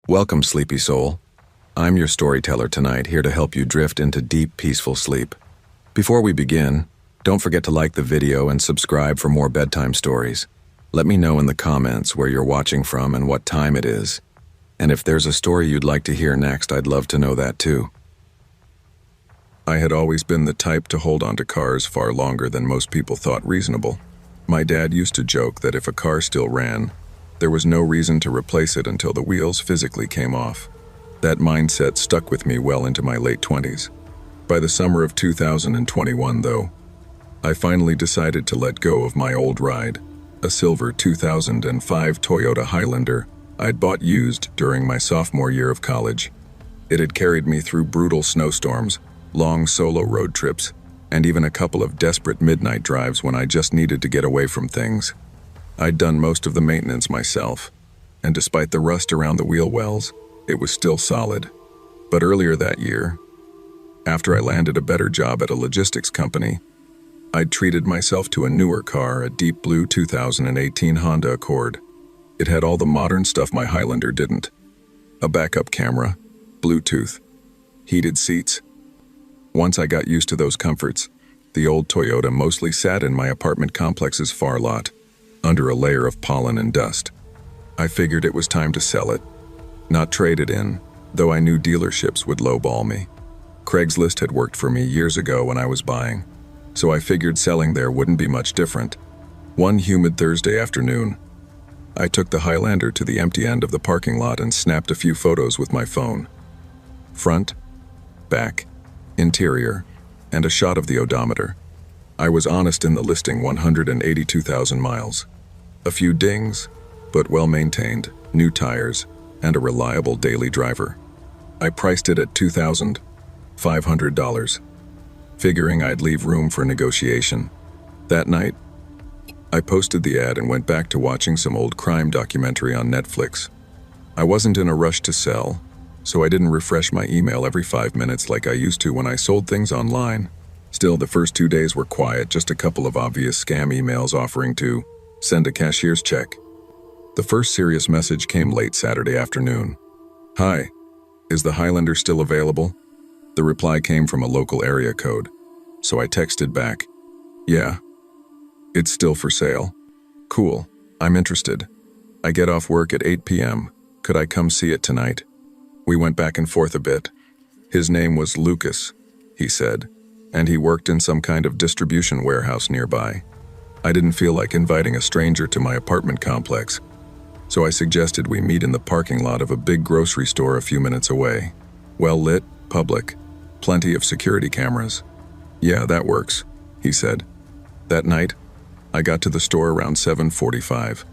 Welcome, sleepy soul. I'm your storyteller tonight, here to help you drift into deep, peaceful sleep. Before we begin, don't forget to like the video and subscribe for more bedtime stories. Let me know in the comments where you're watching from and what time it is. And if there's a story you'd like to hear next, I'd love to know that too. I had always been the type to hold onto cars far longer than most people thought reasonable. My dad used to joke that if a car still ran, there was no reason to replace it until the wheels physically came off. That mindset stuck with me well into my late 20s. By the summer of 2021, though, I finally decided to let go of my old ride, a silver 2005 Toyota Highlander I'd bought used during my sophomore year of college. It had carried me through brutal snowstorms, long solo road trips, and even a couple of desperate midnight drives when I just needed to get away from things. I'd done most of the maintenance myself, and despite the rust around the wheel wells, it was still solid. But earlier that year, after I landed a better job at a logistics company, I'd treated myself to a newer car, a deep blue 2018 Honda Accord. It had all the modern stuff my Highlander didn't. A backup camera, Bluetooth, heated seats. Once I got used to those comforts, the old Toyota mostly sat in my apartment complex's far lot, under a layer of pollen and dust. I figured it was time to sell it, not trade it in, though I knew dealerships would lowball me. Craigslist had worked for me years ago when I was buying, so I figured selling there wouldn't be much different. One humid Thursday afternoon, I took the Highlander to the empty end of the parking lot and snapped a few photos with my phone. Front, back, interior, and a shot of the odometer. I was honest in the listing: 182,000 miles. A few dings, but well-maintained, new tires, and a reliable daily driver. I priced it at $2,500, figuring I'd leave room for negotiation. That night, I posted the ad and went back to watching some old crime documentary on Netflix. I wasn't in a rush to sell, so I didn't refresh my email every 5 minutes like I used to when I sold things online. Still, the first 2 days were quiet, just a couple of obvious scam emails offering to send a cashier's check. The first serious message came late Saturday afternoon. "Hi, is the Highlander still available?" The reply came from a local area code, so I texted back, "Yeah, it's still for sale." "Cool, I'm interested. I get off work at 8 p.m. Could I come see it tonight?" We went back and forth a bit. His name was Lucas, he said, and he worked in some kind of distribution warehouse nearby. I didn't feel like inviting a stranger to my apartment complex, so I suggested we meet in the parking lot of a big grocery store a few minutes away. Well lit, public, plenty of security cameras. "Yeah, that works," he said. That night, I got to the store around 7:45.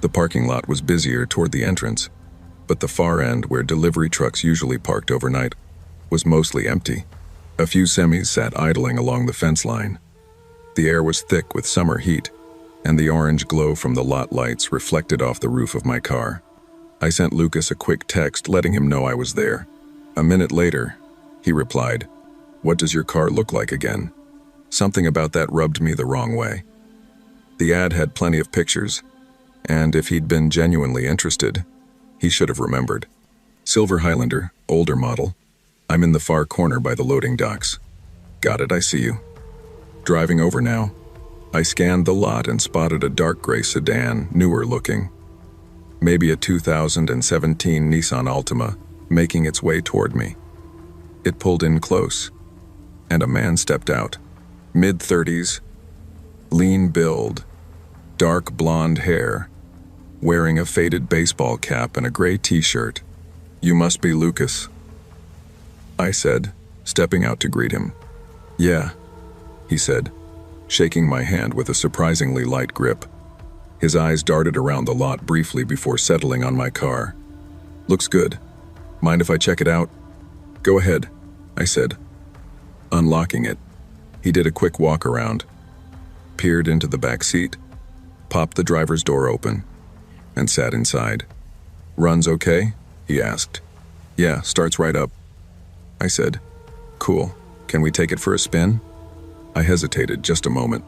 The parking lot was busier toward the entrance, but the far end, where delivery trucks usually parked overnight, was mostly empty. A few semis sat idling along the fence line. The air was thick with summer heat, and the orange glow from the lot lights reflected off the roof of my car. I sent Lucas a quick text letting him know I was there. A minute later, he replied, "What does your car look like again?" Something about that rubbed me the wrong way. The ad had plenty of pictures, and if he'd been genuinely interested, he should have remembered. "Silver Highlander, older model. I'm in the far corner by the loading docks." "Got it, I see you." Driving over now, I scanned the lot and spotted a dark gray sedan, newer looking. Maybe a 2017 Nissan Altima, making its way toward me. It pulled in close, and a man stepped out. Mid-30s, lean build, dark blonde hair, wearing a faded baseball cap and a gray t-shirt. "You must be Lucas," I said, stepping out to greet him. "Yeah," he said, shaking my hand with a surprisingly light grip. His eyes darted around the lot briefly before settling on my car. "Looks good. Mind if I check it out?" "Go ahead," I said. Unlocking it, he did a quick walk around, peered into the back seat, popped the driver's door open, and sat inside. "Runs okay?" he asked. "Yeah, starts right up," I said. "Cool. Can we take it for a spin?" I hesitated just a moment.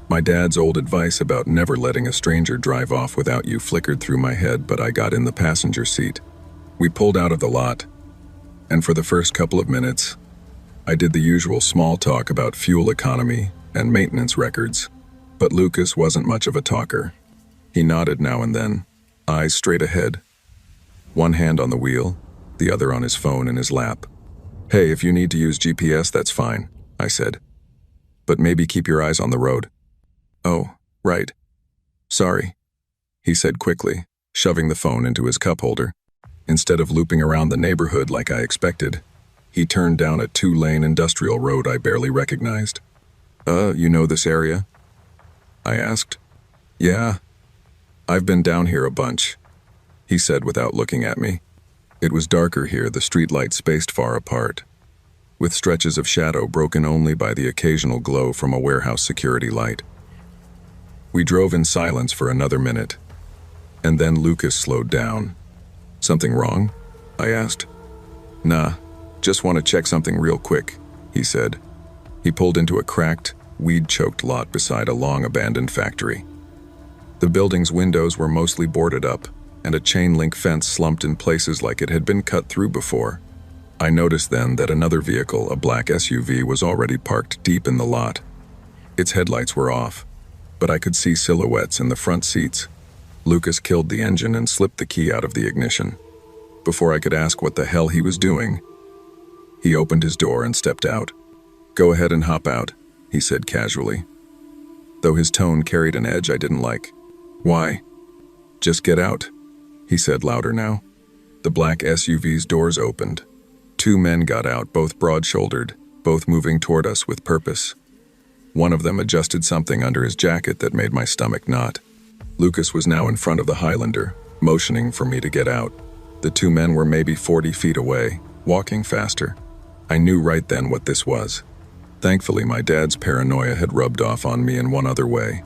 My dad's old advice about never letting a stranger drive off without you flickered through my head, but I got in the passenger seat. We pulled out of the lot, and for the first couple of minutes, I did the usual small talk about fuel economy and maintenance records. But Lucas wasn't much of a talker. He nodded now and then, eyes straight ahead, one hand on the wheel, the other on his phone in his lap. "Hey, if you need to use GPS, that's fine," I said. "But maybe keep your eyes on the road." "Oh, right. Sorry," he said quickly, shoving the phone into his cup holder. Instead of looping around the neighborhood like I expected, he turned down a 2-lane industrial road I barely recognized. You know this area?" I asked. "Yeah, I've been down here a bunch," he said without looking at me. It was darker here, the streetlights spaced far apart, with stretches of shadow broken only by the occasional glow from a warehouse security light. We drove in silence for another minute, and then Lucas slowed down. "Something wrong?" I asked. "Nah, just want to check something real quick," he said. He pulled into a cracked, weed-choked lot beside a long-abandoned factory. The building's windows were mostly boarded up, and a chain-link fence slumped in places like it had been cut through before. I noticed then that another vehicle, a black SUV, was already parked deep in the lot. Its headlights were off, but I could see silhouettes in the front seats. Lucas killed the engine and slipped the key out of the ignition. Before I could ask what the hell he was doing, he opened his door and stepped out. "Go ahead and hop out," he said casually, though his tone carried an edge I didn't like. "Why?" "Just get out," he said louder now. The black SUV's doors opened. 2 men got out, both broad-shouldered, both moving toward us with purpose. One of them adjusted something under his jacket that made my stomach knot. Lucas was now in front of the Highlander, motioning for me to get out. The 2 men were maybe 40 feet away, walking faster. I knew right then what this was. Thankfully, my dad's paranoia had rubbed off on me in one other way.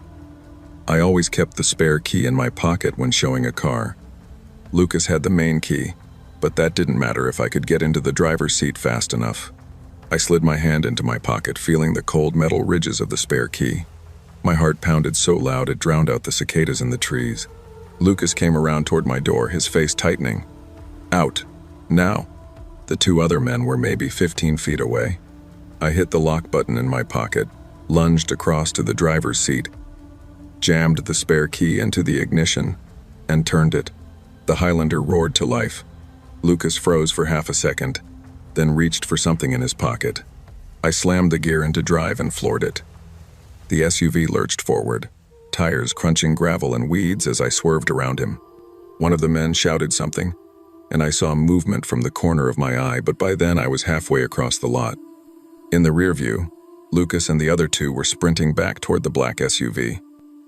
I always kept the spare key in my pocket when showing a car. Lucas had the main key, but that didn't matter if I could get into the driver's seat fast enough. I slid my hand into my pocket, feeling the cold metal ridges of the spare key. My heart pounded so loud it drowned out the cicadas in the trees. Lucas came around toward my door, his face tightening. "Out. Now." The 2 other men were maybe 15 feet away. I hit the lock button in my pocket, lunged across to the driver's seat, jammed the spare key into the ignition, and turned it. The Highlander roared to life. Lucas froze for half a second, then reached for something in his pocket. I slammed the gear into drive and floored it. The SUV lurched forward, tires crunching gravel and weeds as I swerved around him. One of the men shouted something, and I saw movement from the corner of my eye, but by then I was halfway across the lot. In the rear view, Lucas and the other 2 were sprinting back toward the black SUV.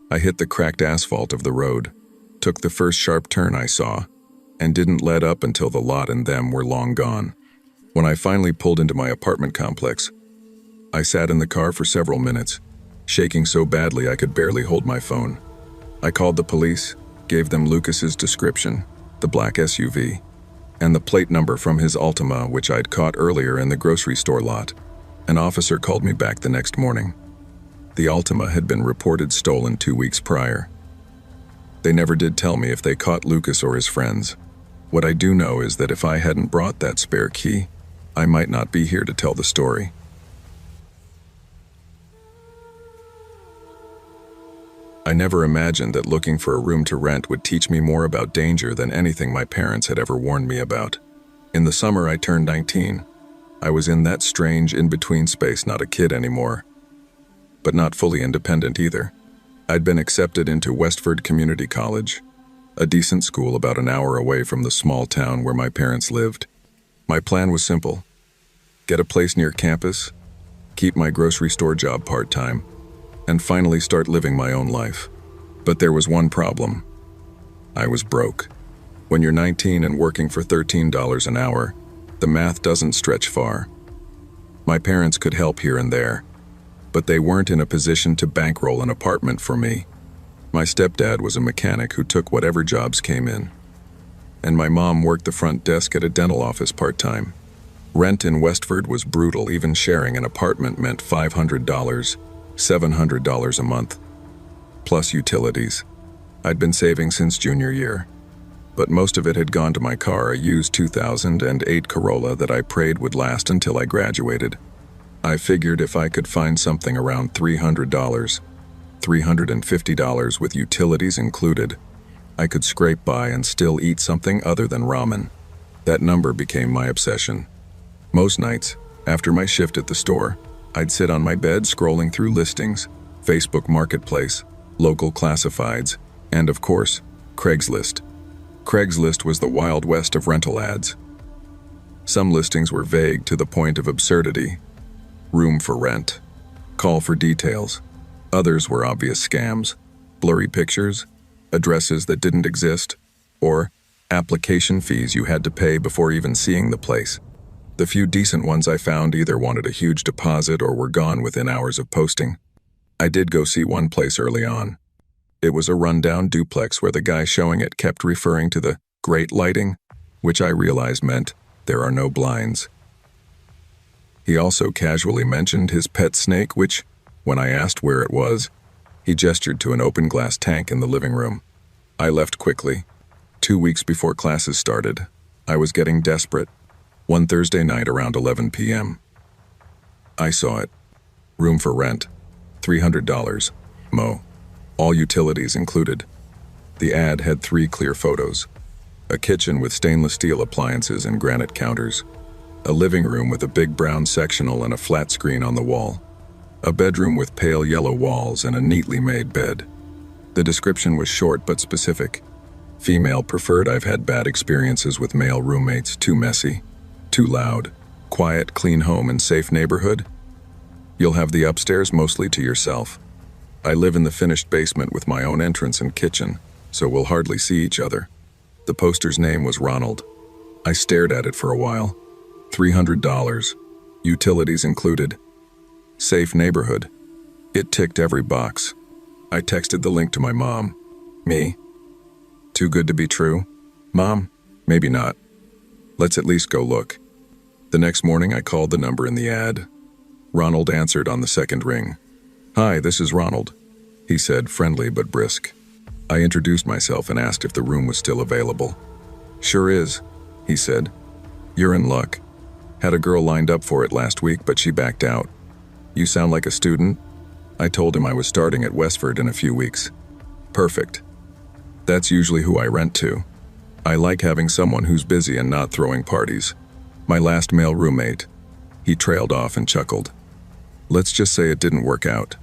I hit the cracked asphalt of the road, took the first sharp turn I saw, and didn't let up until the lot and them were long gone. When I finally pulled into my apartment complex, I sat in the car for several minutes, shaking so badly I could barely hold my phone. I called the police, gave them Lucas's description, the black SUV, and the plate number from his Altima, which I'd caught earlier in the grocery store lot. An officer called me back the next morning. The Altima had been reported stolen 2 weeks prior. They never did tell me if they caught Lucas or his friends. What I do know is that if I hadn't brought that spare key, I might not be here to tell the story. I never imagined that looking for a room to rent would teach me more about danger than anything my parents had ever warned me about. In the summer I turned 19. I was in that strange in-between space, not a kid anymore, but not fully independent either. I'd been accepted into Westford Community College, a decent school about an hour away from the small town where my parents lived. My plan was simple: get a place near campus, keep my grocery store job part-time, and finally start living my own life. But there was one problem. I was broke. When you're 19 and working for $13 an hour, the math doesn't stretch far. My parents could help here and there, but they weren't in a position to bankroll an apartment for me. My stepdad was a mechanic who took whatever jobs came in, and my mom worked the front desk at a dental office part-time. Rent in Westford was brutal. Even sharing an apartment meant $500, $700 a month, plus utilities. I'd been saving since junior year. but most of it had gone to my car, a used 2008 Corolla that I prayed would last until I graduated. I figured if I could find something around $300, $350 with utilities included, I could scrape by and still eat something other than ramen. That number became my obsession. Most nights, after my shift at the store, I'd sit on my bed scrolling through listings, Facebook Marketplace, local classifieds, and of course, Craigslist. Craigslist was the Wild West of rental ads. Some listings were vague to the point of absurdity. Room for rent. Call for details. Others were obvious scams. Blurry pictures, addresses that didn't exist, or application fees you had to pay before even seeing the place. The few decent ones I found either wanted a huge deposit or were gone within hours of posting. I did go see one place early on. It was a rundown duplex where the guy showing it kept referring to the great lighting, which I realized meant there are no blinds. He also casually mentioned his pet snake, which, when I asked where it was, he gestured to an open glass tank in the living room. I left quickly. 2 weeks before classes started, I was getting desperate. One Thursday night around 11 p.m. I saw it. Room for rent. $300. Mo. All utilities included. The ad had 3 clear photos. A kitchen with stainless steel appliances and granite counters. A living room with a big brown sectional and a flat screen on the wall. A bedroom with pale yellow walls and a neatly made bed. The description was short but specific. Female preferred. I've had bad experiences with male roommates. Too messy. Too loud. Quiet, clean home and safe neighborhood. You'll have the upstairs mostly to yourself. I live in the finished basement with my own entrance and kitchen, so we'll hardly see each other. The poster's name was Ronald. I stared at it for a while. $300. Utilities included. Safe neighborhood. It ticked every box. I texted the link to my mom. Me? Too good to be true? Mom? Maybe not. Let's at least go look. The next morning I called the number in the ad. Ronald answered on the second ring. "Hi, this is Ronald," he said, friendly but brisk. I introduced myself and asked if the room was still available. "Sure is," he said. "You're in luck. Had a girl lined up for it last week, but she backed out. You sound like a student?" I told him I was starting at Westford in a few weeks. "Perfect. That's usually who I rent to. I like having someone who's busy and not throwing parties. My last male roommate." He trailed off and chuckled. Let's just say it didn't work out.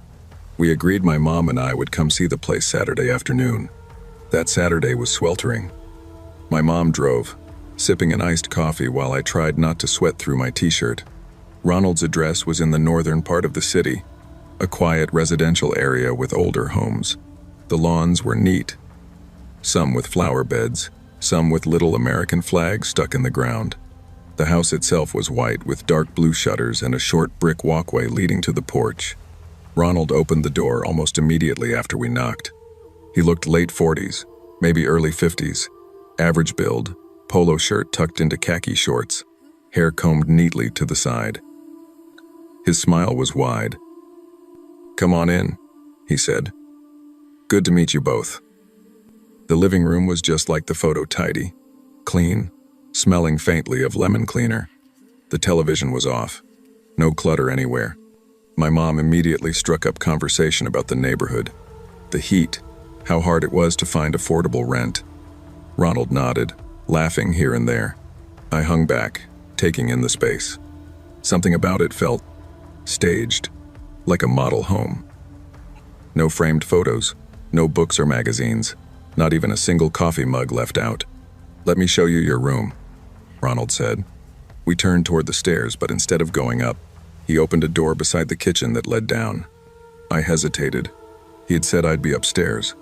We agreed my mom and I would come see the place Saturday afternoon. That Saturday was sweltering. My mom drove, sipping an iced coffee while I tried not to sweat through my t-shirt. Ronald's address was in the northern part of the city, a quiet residential area with older homes. The lawns were neat, some with flower beds, some with little American flags stuck in the ground. The house itself was white with dark blue shutters and a short brick walkway leading to the porch. Ronald opened the door almost immediately after we knocked. He looked late 40s, maybe early 50s, average build, polo shirt tucked into khaki shorts, hair combed neatly to the side. His smile was wide. "Come on in," he said. "Good to meet you both." The living room was just like the photo, tidy, clean, smelling faintly of lemon cleaner. The television was off. No clutter anywhere. My mom immediately struck up conversation about the neighborhood, the heat, how hard it was to find affordable rent. Ronald nodded, laughing here and there. I hung back, taking in the space. Something about it felt staged, like a model home. No framed photos, no books or magazines, not even a single coffee mug left out. "Let me show you your room," Ronald said. We turned toward the stairs, but instead of going up, he opened a door beside the kitchen that led down. I hesitated. He had said I'd be upstairs.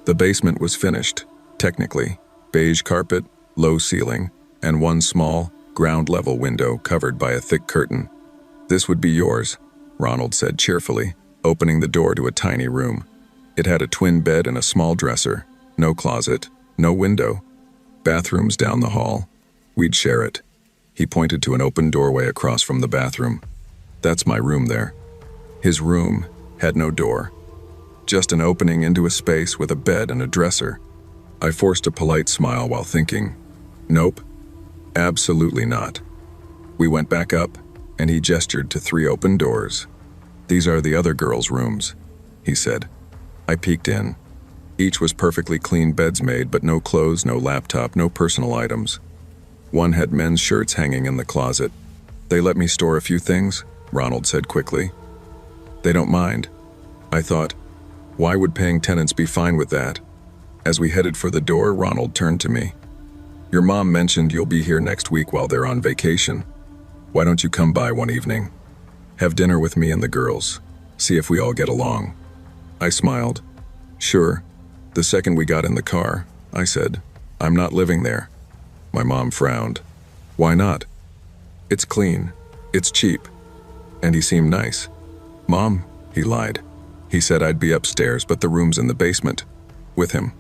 The basement was finished, technically. Beige carpet, low ceiling, and one small, ground-level window covered by a thick curtain. "This would be yours," Ronald said cheerfully, opening the door to a tiny room. It had a twin bed and a small dresser. No closet, no window. Bathrooms down the hall. We'd share it. He pointed to an open doorway across from the bathroom. "That's my room there." His room had no door. Just an opening into a space with a bed and a dresser. I forced a polite smile while thinking, nope, absolutely not. We went back up, and he gestured to 3 open doors. These are the other girls' rooms, he said. I peeked in. Each was perfectly clean beds made, but no clothes, no laptop, no personal items. One had men's shirts hanging in the closet. They let me store a few things, Ronald said quickly. They don't mind. I thought, why would paying tenants be fine with that? As we headed for the door, Ronald turned to me. Your mom mentioned you'll be here next week while they're on vacation. Why don't you come by one evening? Have dinner with me and the girls. See if we all get along. I smiled. Sure. The second we got in the car, I said, I'm not living there. My mom frowned. Why not? It's clean. It's cheap. And he seemed nice. Mom, he lied. He said I'd be upstairs, but the room's in the basement. With him.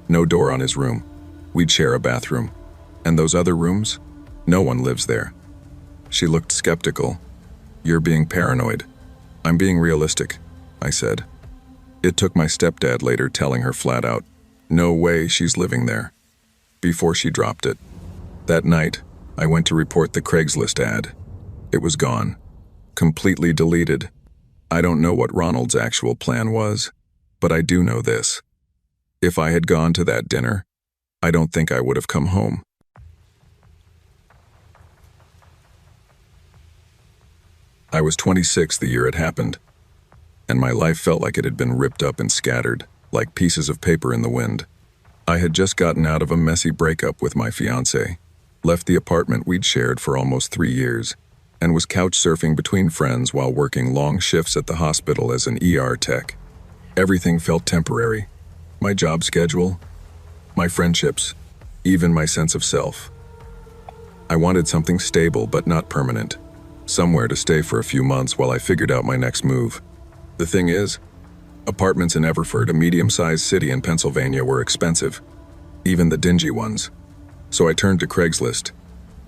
No door on his room. We'd share a bathroom. And those other rooms? No one lives there. She looked skeptical. You're being paranoid. I'm being realistic, I said. It took my stepdad later telling her flat out, no way she's living there, before she dropped it. That night, I went to report the Craigslist ad. It was gone. Completely deleted. I don't know what Ronald's actual plan was, but I do know this. If I had gone to that dinner, I don't think I would have come home. I was 26 the year it happened, and my life felt like it had been ripped up and scattered, like pieces of paper in the wind. I had just gotten out of a messy breakup with my fiancé, left the apartment we'd shared for almost 3 years, and was couch surfing between friends while working long shifts at the hospital as an ER tech. Everything felt temporary. My job schedule, my friendships, even my sense of self. I wanted something stable but not permanent. Somewhere to stay for a few months while I figured out my next move. The thing is, apartments in Everford, a medium-sized city in Pennsylvania, were expensive, even the dingy ones. So I turned to Craigslist,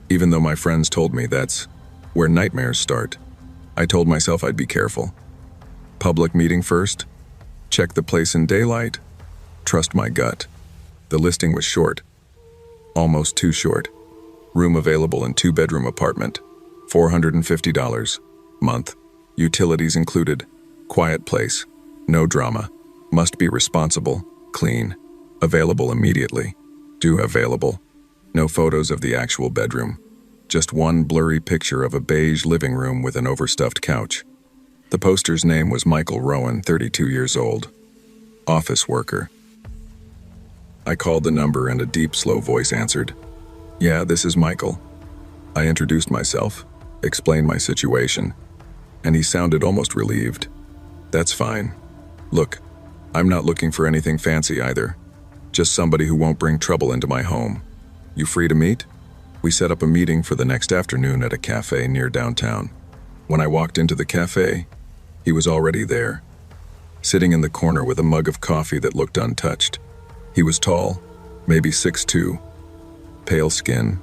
even though my friends told me that's where nightmares start. I told myself I'd be careful. Public meeting first, check the place in daylight, trust my gut. The listing was short, almost too short. Room available in 2-bedroom apartment. $450 month. Utilities included. Quiet place. No drama. Must be responsible. Clean. Available immediately. Do available. No photos of the actual bedroom. Just one blurry picture of a beige living room with an overstuffed couch. The poster's name was Michael Rowan, 32 years old. Office worker. I called the number and a deep, slow voice answered. Yeah, this is Michael. I introduced myself. Explained my situation, and he sounded almost relieved. That's fine. Look, I'm not looking for anything fancy either. Just somebody who won't bring trouble into my home. You free to meet? We set up a meeting for the next afternoon at a cafe near downtown. When I walked into the cafe, he was already there, sitting in the corner with a mug of coffee that looked untouched. He was tall, maybe 6'2", pale skin,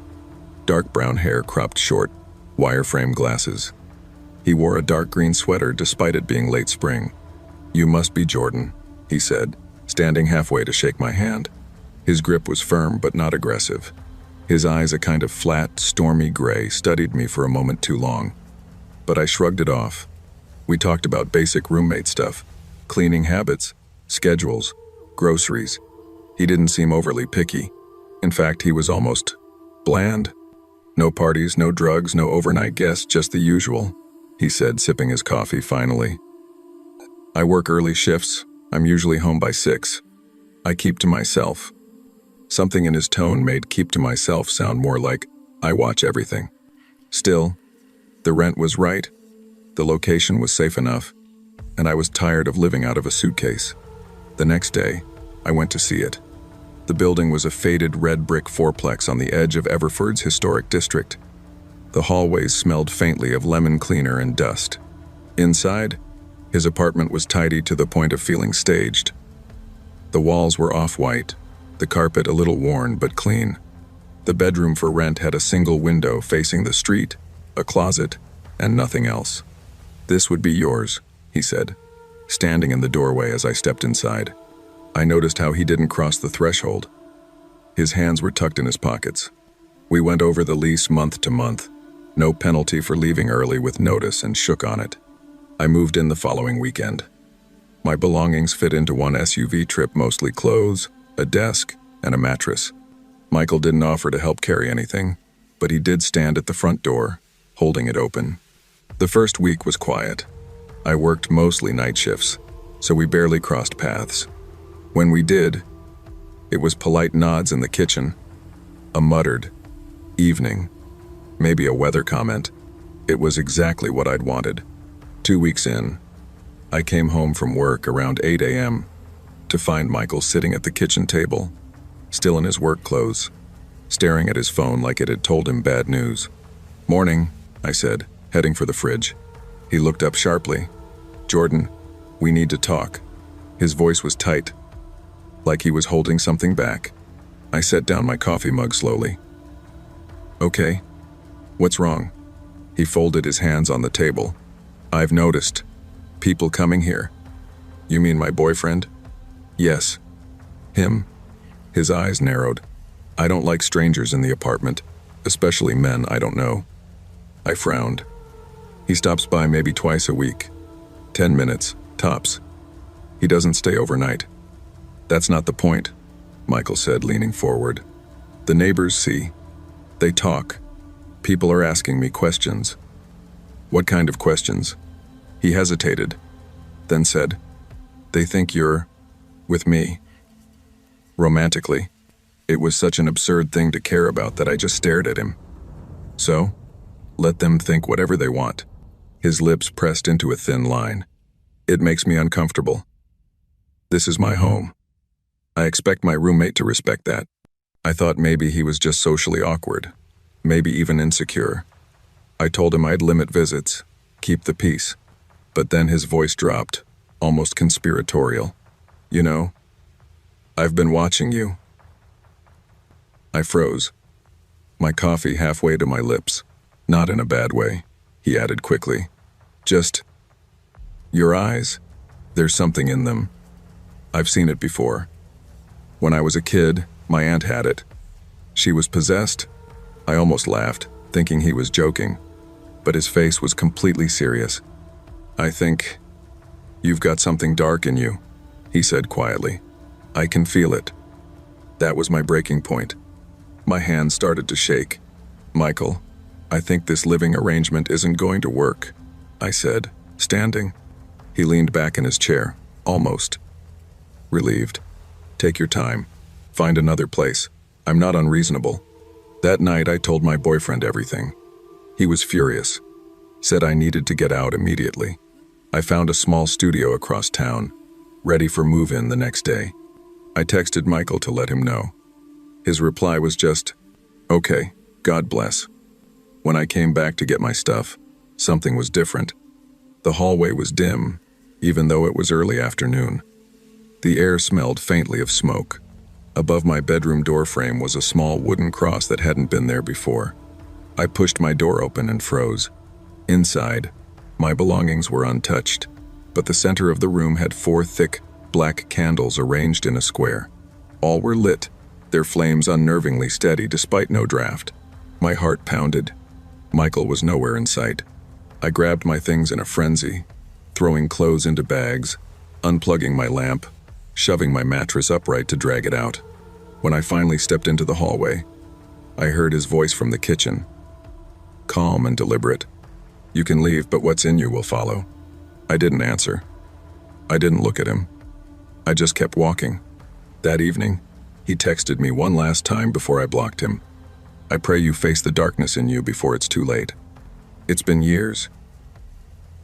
dark brown hair cropped short, wireframe glasses. He wore a dark green sweater despite it being late spring. You must be Jordan, he said, standing halfway to shake my hand. His grip was firm but not aggressive. His eyes, a kind of flat, stormy gray, studied me for a moment too long. But I shrugged it off. We talked about basic roommate stuff, cleaning habits, schedules, groceries. He didn't seem overly picky. In fact, he was almost bland. No parties, no drugs, no overnight guests, just the usual, he said, sipping his coffee finally. I work early shifts. I'm usually home by 6. I keep to myself. Something in his tone made keep to myself sound more like I watch everything. Still, the rent was right, the location was safe enough, and I was tired of living out of a suitcase. The next day, I went to see it. The building was a faded red brick fourplex on the edge of Everford's historic district. The hallways smelled faintly of lemon cleaner and dust. Inside, his apartment was tidy to the point of feeling staged. The walls were off-white, the carpet a little worn but clean. The bedroom for rent had a single window facing the street, a closet, and nothing else. This would be yours, he said, standing in the doorway as I stepped inside. I noticed how he didn't cross the threshold. His hands were tucked in his pockets. We went over the lease month to month. No penalty for leaving early with notice, and shook on it. I moved in the following weekend. My belongings fit into one SUV trip, mostly clothes, a desk, and a mattress. Michael didn't offer to help carry anything, but he did stand at the front door, holding it open. The first week was quiet. I worked mostly night shifts, so we barely crossed paths. When we did, it was polite nods in the kitchen, a muttered, "Evening," maybe a weather comment. It was exactly what I'd wanted. 2 weeks in, I came home from work around 8 a.m. to find Michael sitting at the kitchen table, still in his work clothes, staring at his phone like it had told him bad news. "Morning," I said, heading for the fridge. He looked up sharply. "Jordan, we need to talk." His voice was tight, like he was holding something back. I set down my coffee mug slowly. "Okay, what's wrong?" He folded his hands on the table. "I've noticed people coming here." "You mean my boyfriend?" "Yes. Him." His eyes narrowed. "I don't like strangers in the apartment, especially men I don't know." I frowned. "He stops by maybe twice a week. 10 minutes, tops. He doesn't stay overnight." "That's not the point," Michael said, leaning forward. "The neighbors see. They talk. People are asking me questions." "What kind of questions?" He hesitated, then said, "They think you're with me." Romantically. It was such an absurd thing to care about that I just stared at him. "So, let them think whatever they want." His lips pressed into a thin line. "It makes me uncomfortable. This is my home. I expect my roommate to respect that." I thought maybe he was just socially awkward, maybe even insecure. I told him I'd limit visits, keep the peace. But then his voice dropped, almost conspiratorial. "You know, I've been watching you." I froze, my coffee halfway to my lips. "Not in a bad way," he added quickly. "Just, your eyes, there's something in them. I've seen it before. When I was a kid, my aunt had it. She was possessed." I almost laughed, thinking he was joking, but his face was completely serious. "I think you've got something dark in you," he said quietly. "I can feel it." That was my breaking point. My hands started to shake. "Michael, I think this living arrangement isn't going to work," I said, standing. He leaned back in his chair, almost relieved. "Take your time. Find another place. I'm not unreasonable." That night I told my boyfriend everything. He was furious, said I needed to get out immediately. I found a small studio across town, ready for move-in the next day. I texted Michael to let him know. His reply was just, "Okay, God bless." When I came back to get my stuff, something was different. The hallway was dim, even though it was early afternoon. The air smelled faintly of smoke. Above my bedroom doorframe was a small wooden cross that hadn't been there before. I pushed my door open and froze. Inside, my belongings were untouched, but the center of the room had 4 thick, black candles arranged in a square. All were lit, their flames unnervingly steady despite no draft. My heart pounded. Michael was nowhere in sight. I grabbed my things in a frenzy, throwing clothes into bags, unplugging my lamp, shoving my mattress upright to drag it out. When I finally stepped into the hallway, I heard his voice from the kitchen. Calm and deliberate. "You can leave, but what's in you will follow." I didn't answer. I didn't look at him. I just kept walking. That evening, he texted me one last time before I blocked him. "I pray you face the darkness in you before it's too late." It's been years,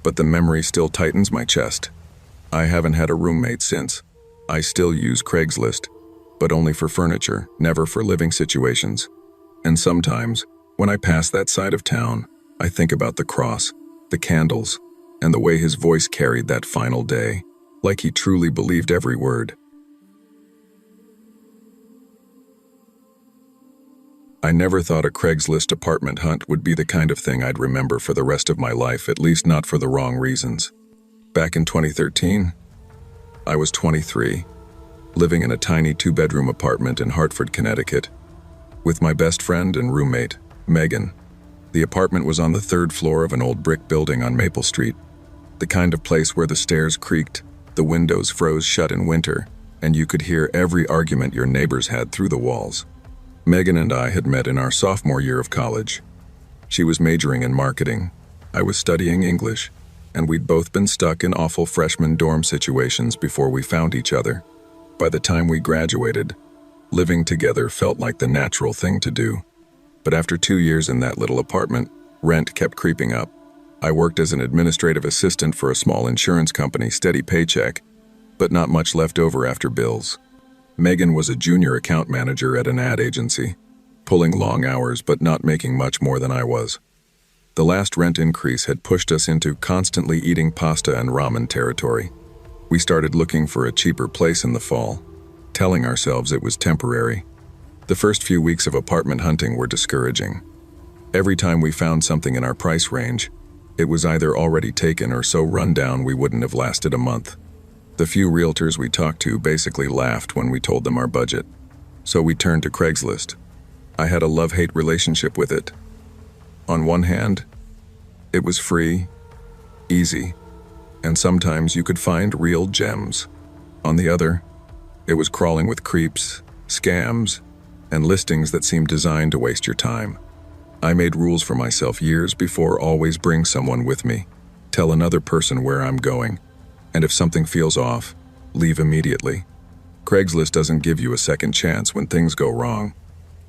but the memory still tightens my chest. I haven't had a roommate since. I still use Craigslist, but only for furniture, never for living situations. And sometimes, when I pass that side of town, I think about the cross, the candles, and the way his voice carried that final day, like he truly believed every word. I never thought a Craigslist apartment hunt would be the kind of thing I'd remember for the rest of my life, at least not for the wrong reasons. Back in 2013, I was 23. living in a tiny two-bedroom apartment in Hartford, Connecticut, with my best friend and roommate, Megan. The apartment was on the third floor of an old brick building on Maple Street, the kind of place where the stairs creaked, the windows froze shut in winter, and you could hear every argument your neighbors had through the walls. Megan and I had met in our sophomore year of college. She was majoring in marketing. I was studying English, and we'd both been stuck in awful freshman dorm situations before we found each other. By the time we graduated, living together felt like the natural thing to do. But after 2 years in that little apartment, rent kept creeping up. I worked as an administrative assistant for a small insurance company, steady paycheck, but not much left over after bills. Megan was a junior account manager at an ad agency, pulling long hours but not making much more than I was. The last rent increase had pushed us into constantly eating pasta and ramen territory. We started looking for a cheaper place in the fall, telling ourselves it was temporary. The first few weeks of apartment hunting were discouraging. Every time we found something in our price range, it was either already taken or so run down we wouldn't have lasted a month. The few realtors we talked to basically laughed when we told them our budget. So we turned to Craigslist. I had a love-hate relationship with it. On one hand, it was free, easy, and sometimes you could find real gems. On the other, it was crawling with creeps, scams, and listings that seemed designed to waste your time. I made rules for myself years before: always bring someone with me, tell another person where I'm going, and if something feels off, leave immediately. Craigslist doesn't give you a second chance when things go wrong.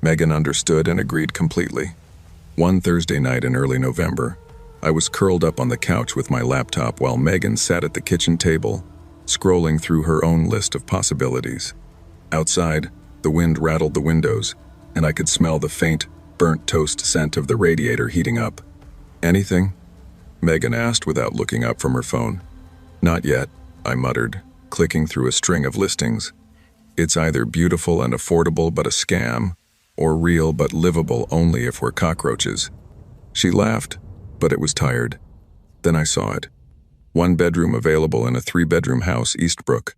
Megan understood and agreed completely. One Thursday night in early November, I was curled up on the couch with my laptop while Megan sat at the kitchen table, scrolling through her own list of possibilities. Outside, the wind rattled the windows, and I could smell the faint, burnt toast scent of the radiator heating up. "Anything?" Megan asked without looking up from her phone. "Not yet," I muttered, clicking through a string of listings. It's either beautiful and affordable but a scam, or real but livable only if we're cockroaches. She laughed, but it was tired. Then I saw it. 1 bedroom available in a 3-bedroom house, Eastbrook.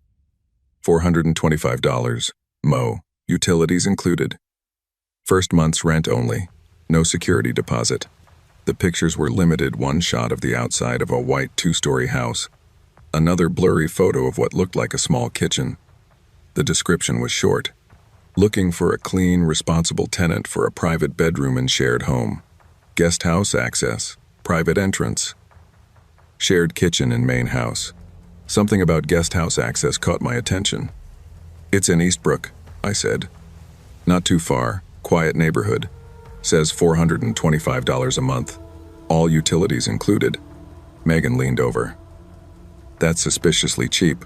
$425. Mo. Utilities included. First month's rent only. No security deposit. The pictures were limited: one shot of the outside of a white 2-story house. Another blurry photo of what looked like a small kitchen. The description was short. Looking for a clean, responsible tenant for a private bedroom and shared home. Guest house access. Private entrance. Shared kitchen in main house. Something about guest house access caught my attention. "It's in Eastbrook," I said. "Not too far. Quiet neighborhood. Says $425 a month. All utilities included." Megan leaned over. "That's suspiciously cheap."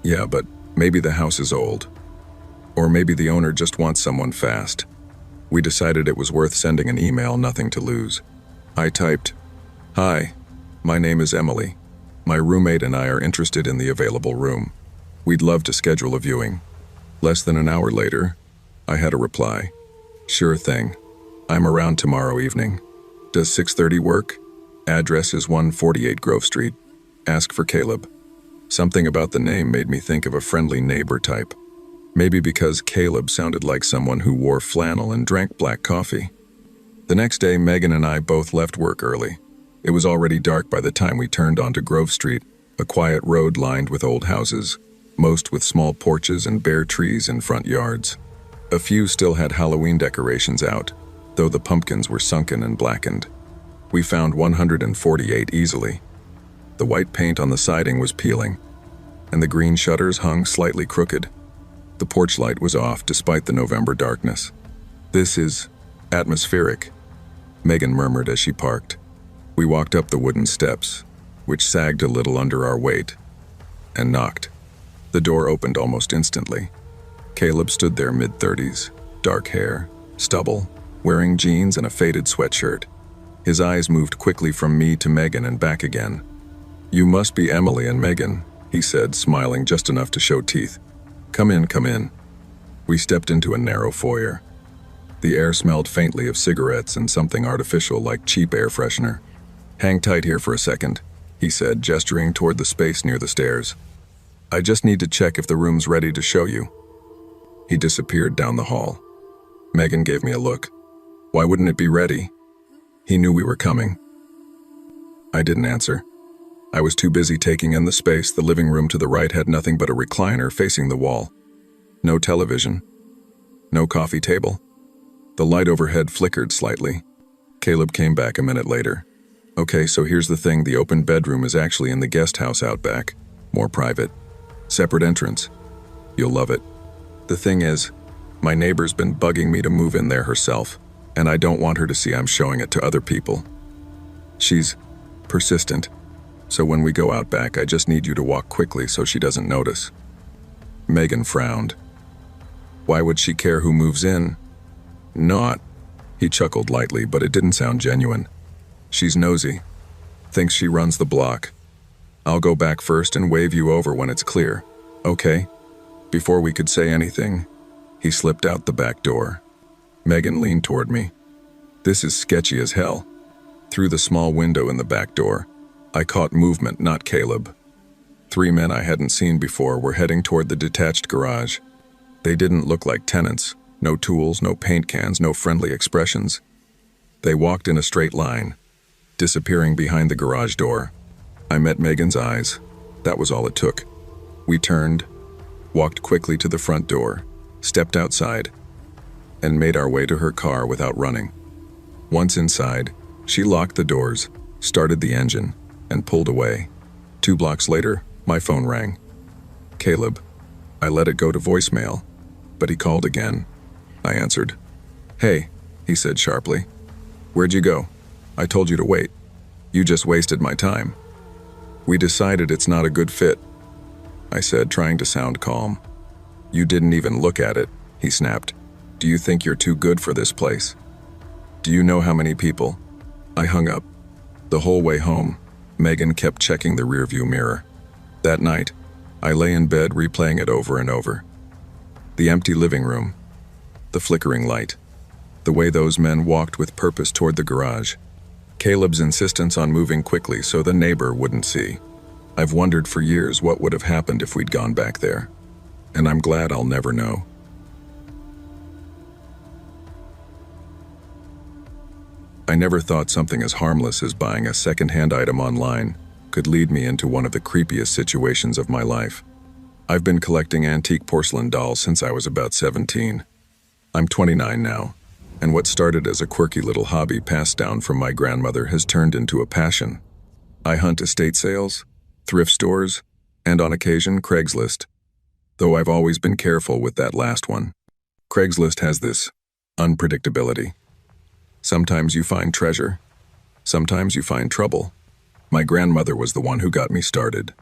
"Yeah, but maybe the house is old. Or maybe the owner just wants someone fast." We decided it was worth sending an email, nothing to lose. I typed, "Hi, my name is Emily. My roommate and I are interested in the available room. We'd love to schedule a viewing." Less than an hour later, I had a reply. "Sure thing. I'm around tomorrow evening. Does 6:30 work? Address is 148 Grove Street. Ask for Caleb." Something about the name made me think of a friendly neighbor type. Maybe because Caleb sounded like someone who wore flannel and drank black coffee. The next day, Megan and I both left work early. It was already dark by the time we turned onto Grove Street, a quiet road lined with old houses, most with small porches and bare trees in front yards. A few still had Halloween decorations out, though the pumpkins were sunken and blackened. We found 148 easily. The white paint on the siding was peeling, and the green shutters hung slightly crooked. The porch light was off despite the November darkness. "This is atmospheric," Megan murmured as she parked. We walked up the wooden steps, which sagged a little under our weight, and knocked. The door opened almost instantly. Caleb stood there, mid-30s, dark hair, stubble, wearing jeans and a faded sweatshirt. His eyes moved quickly from me to Megan and back again. "You must be Emily and Megan," he said, smiling just enough to show teeth. Come in, come in." We stepped into a narrow foyer. The air smelled faintly of cigarettes and something artificial like cheap air freshener. "Hang tight here for a second," he said, gesturing toward the space near the stairs. I just need to check if the room's ready to show you." He disappeared down the hall. Megan gave me a look. Why wouldn't it be ready? He knew we were coming. I didn't answer. I was too busy taking in the space. The living room to the right had nothing but a recliner facing the wall. No television. No coffee table. The light overhead flickered slightly. Caleb came back a minute later. "Okay, so here's the thing. The open bedroom is actually in the guest house out back. More private. Separate entrance. You'll love it. The thing is, my neighbor's been bugging me to move in there herself, and I don't want her to see I'm showing it to other people. She's persistent, so when we go out back, I just need you to walk quickly so she doesn't notice." Megan frowned. "Why would she care who moves in?" "Not." He chuckled lightly, but it didn't sound genuine. "She's nosy. Thinks she runs the block. I'll go back first and wave you over when it's clear. Okay?" Before we could say anything, he slipped out the back door. Megan leaned toward me. "This is sketchy as hell." Through the small window in the back door, I caught movement, not Caleb. 3 men I hadn't seen before were heading toward the detached garage. They didn't look like tenants. No tools, no paint cans, no friendly expressions. They walked in a straight line, disappearing behind the garage door. I met Megan's eyes. That was all it took. We turned, walked quickly to the front door, stepped outside, and made our way to her car without running. Once inside, she locked the doors, started the engine, and pulled away. 2 blocks later, my phone rang. "Caleb." I let it go to voicemail, but he called again. I answered. "Hey," he said sharply. "Where'd you go? I told you to wait. You just wasted my time." "We decided it's not a good fit," I said, trying to sound calm. "You didn't even look at it," he snapped. "Do you think you're too good for this place? Do you know how many people?" I hung up. The whole way home, Megan kept checking the rearview mirror. That night, I lay in bed replaying it over and over. The empty living room, the flickering light, the way those men walked with purpose toward the garage, Caleb's insistence on moving quickly so the neighbor wouldn't see. I've wondered for years what would have happened if we'd gone back there, and I'm glad I'll never know. I never thought something as harmless as buying a second-hand item online could lead me into one of the creepiest situations of my life. I've been collecting antique porcelain dolls since I was about 17. I'm 29 now, and what started as a quirky little hobby passed down from my grandmother has turned into a passion. I hunt estate sales, thrift stores, and on occasion Craigslist, though I've always been careful with that last one. Craigslist has this unpredictability. Sometimes you find treasure, sometimes you find trouble. My grandmother was the one who got me started.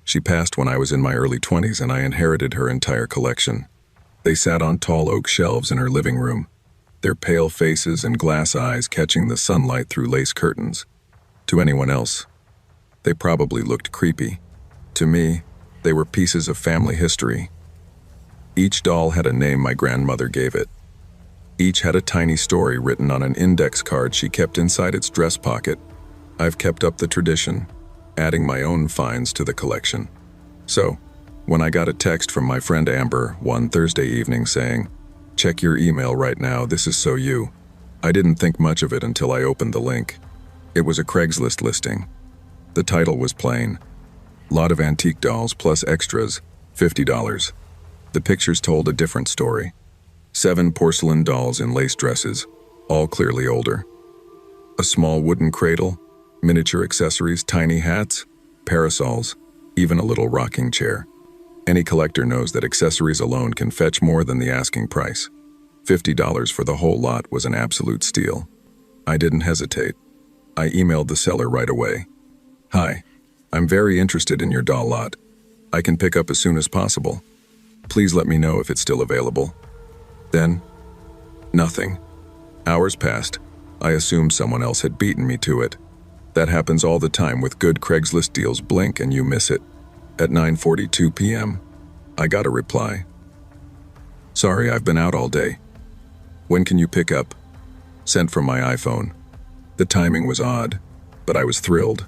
She passed when I was in my early 20s and I inherited her entire collection. They sat on tall oak shelves in her living room, their pale faces and glass eyes catching the sunlight through lace curtains. To anyone else, they probably looked creepy. To me, they were pieces of family history. Each doll had a name my grandmother gave it. Each had a tiny story written on an index card she kept inside its dress pocket. I've kept up the tradition, adding my own finds to the collection. So, when I got a text from my friend Amber one Thursday evening saying, "Check your email right now, this is so you," I didn't think much of it until I opened the link. It was a Craigslist listing. The title was plain. Lot of antique dolls plus extras, $50. The pictures told a different story. 7 porcelain dolls in lace dresses, all clearly older. A small wooden cradle, miniature accessories, tiny hats, parasols, even a little rocking chair. Any collector knows that accessories alone can fetch more than the asking price. $50 for the whole lot was an absolute steal. I didn't hesitate. I emailed the seller right away. "Hi, I'm very interested in your doll lot. I can pick up as soon as possible. Please let me know if it's still available." Then, nothing. Hours passed. I assumed someone else had beaten me to it. That happens all the time with good Craigslist deals. Blink and you miss it. At 9:42 p.m., I got a reply. "Sorry, I've been out all day. When can you pick up?" Sent from my iPhone. The timing was odd, but I was thrilled.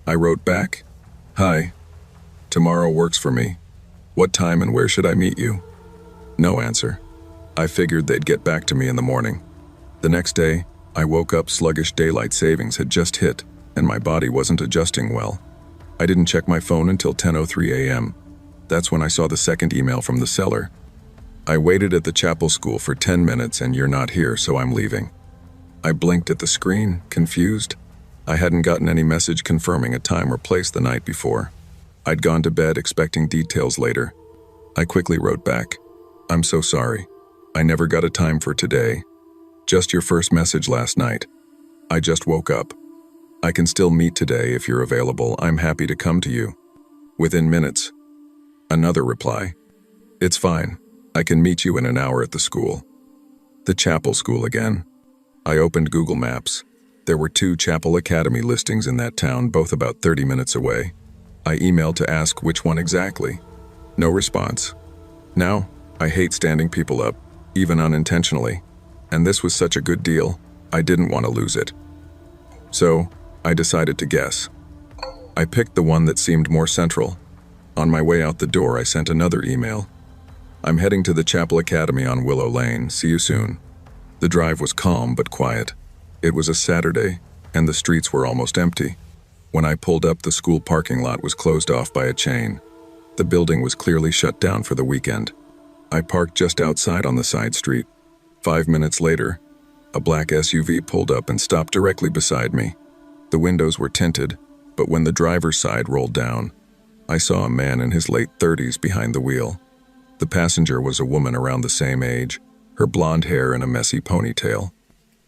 I wrote back, "Hi. Tomorrow works for me. What time and where should I meet you? No answer. I figured they'd get back to me in the morning. The next day, I woke up sluggish. Daylight savings had just hit, and my body wasn't adjusting well. I didn't check my phone until 10:03 a.m. That's when I saw the second email from the seller. I waited at the chapel school for 10 minutes and you're not here, so I'm leaving. I blinked at the screen, confused. I hadn't gotten any message confirming a time or place the night before. I'd gone to bed expecting details later. I quickly wrote back, "I'm so sorry. I never got a time for today. Just your first message last night. I just woke up. I can still meet today if you're available. I'm happy to come to you." Within minutes, another reply. "It's fine. I can meet you in an hour at the school." The chapel school again. I opened Google Maps. There were 2 Chapel Academy listings in that town, both about 30 minutes away. I emailed to ask which one exactly. No response. Now, I hate standing people up, even unintentionally. And this was such a good deal, I didn't want to lose it. So, I decided to guess. I picked the one that seemed more central. On my way out the door, I sent another email. "I'm heading to the Chapel Academy on Willow Lane. See you soon." The drive was calm but quiet. It was a Saturday, and the streets were almost empty. When I pulled up, the school parking lot was closed off by a chain. The building was clearly shut down for the weekend. I parked just outside on the side street. 5 minutes later, a black SUV pulled up and stopped directly beside me. The windows were tinted, but when the driver's side rolled down, I saw a man in his late 30s behind the wheel. The passenger was a woman around the same age, her blonde hair in a messy ponytail.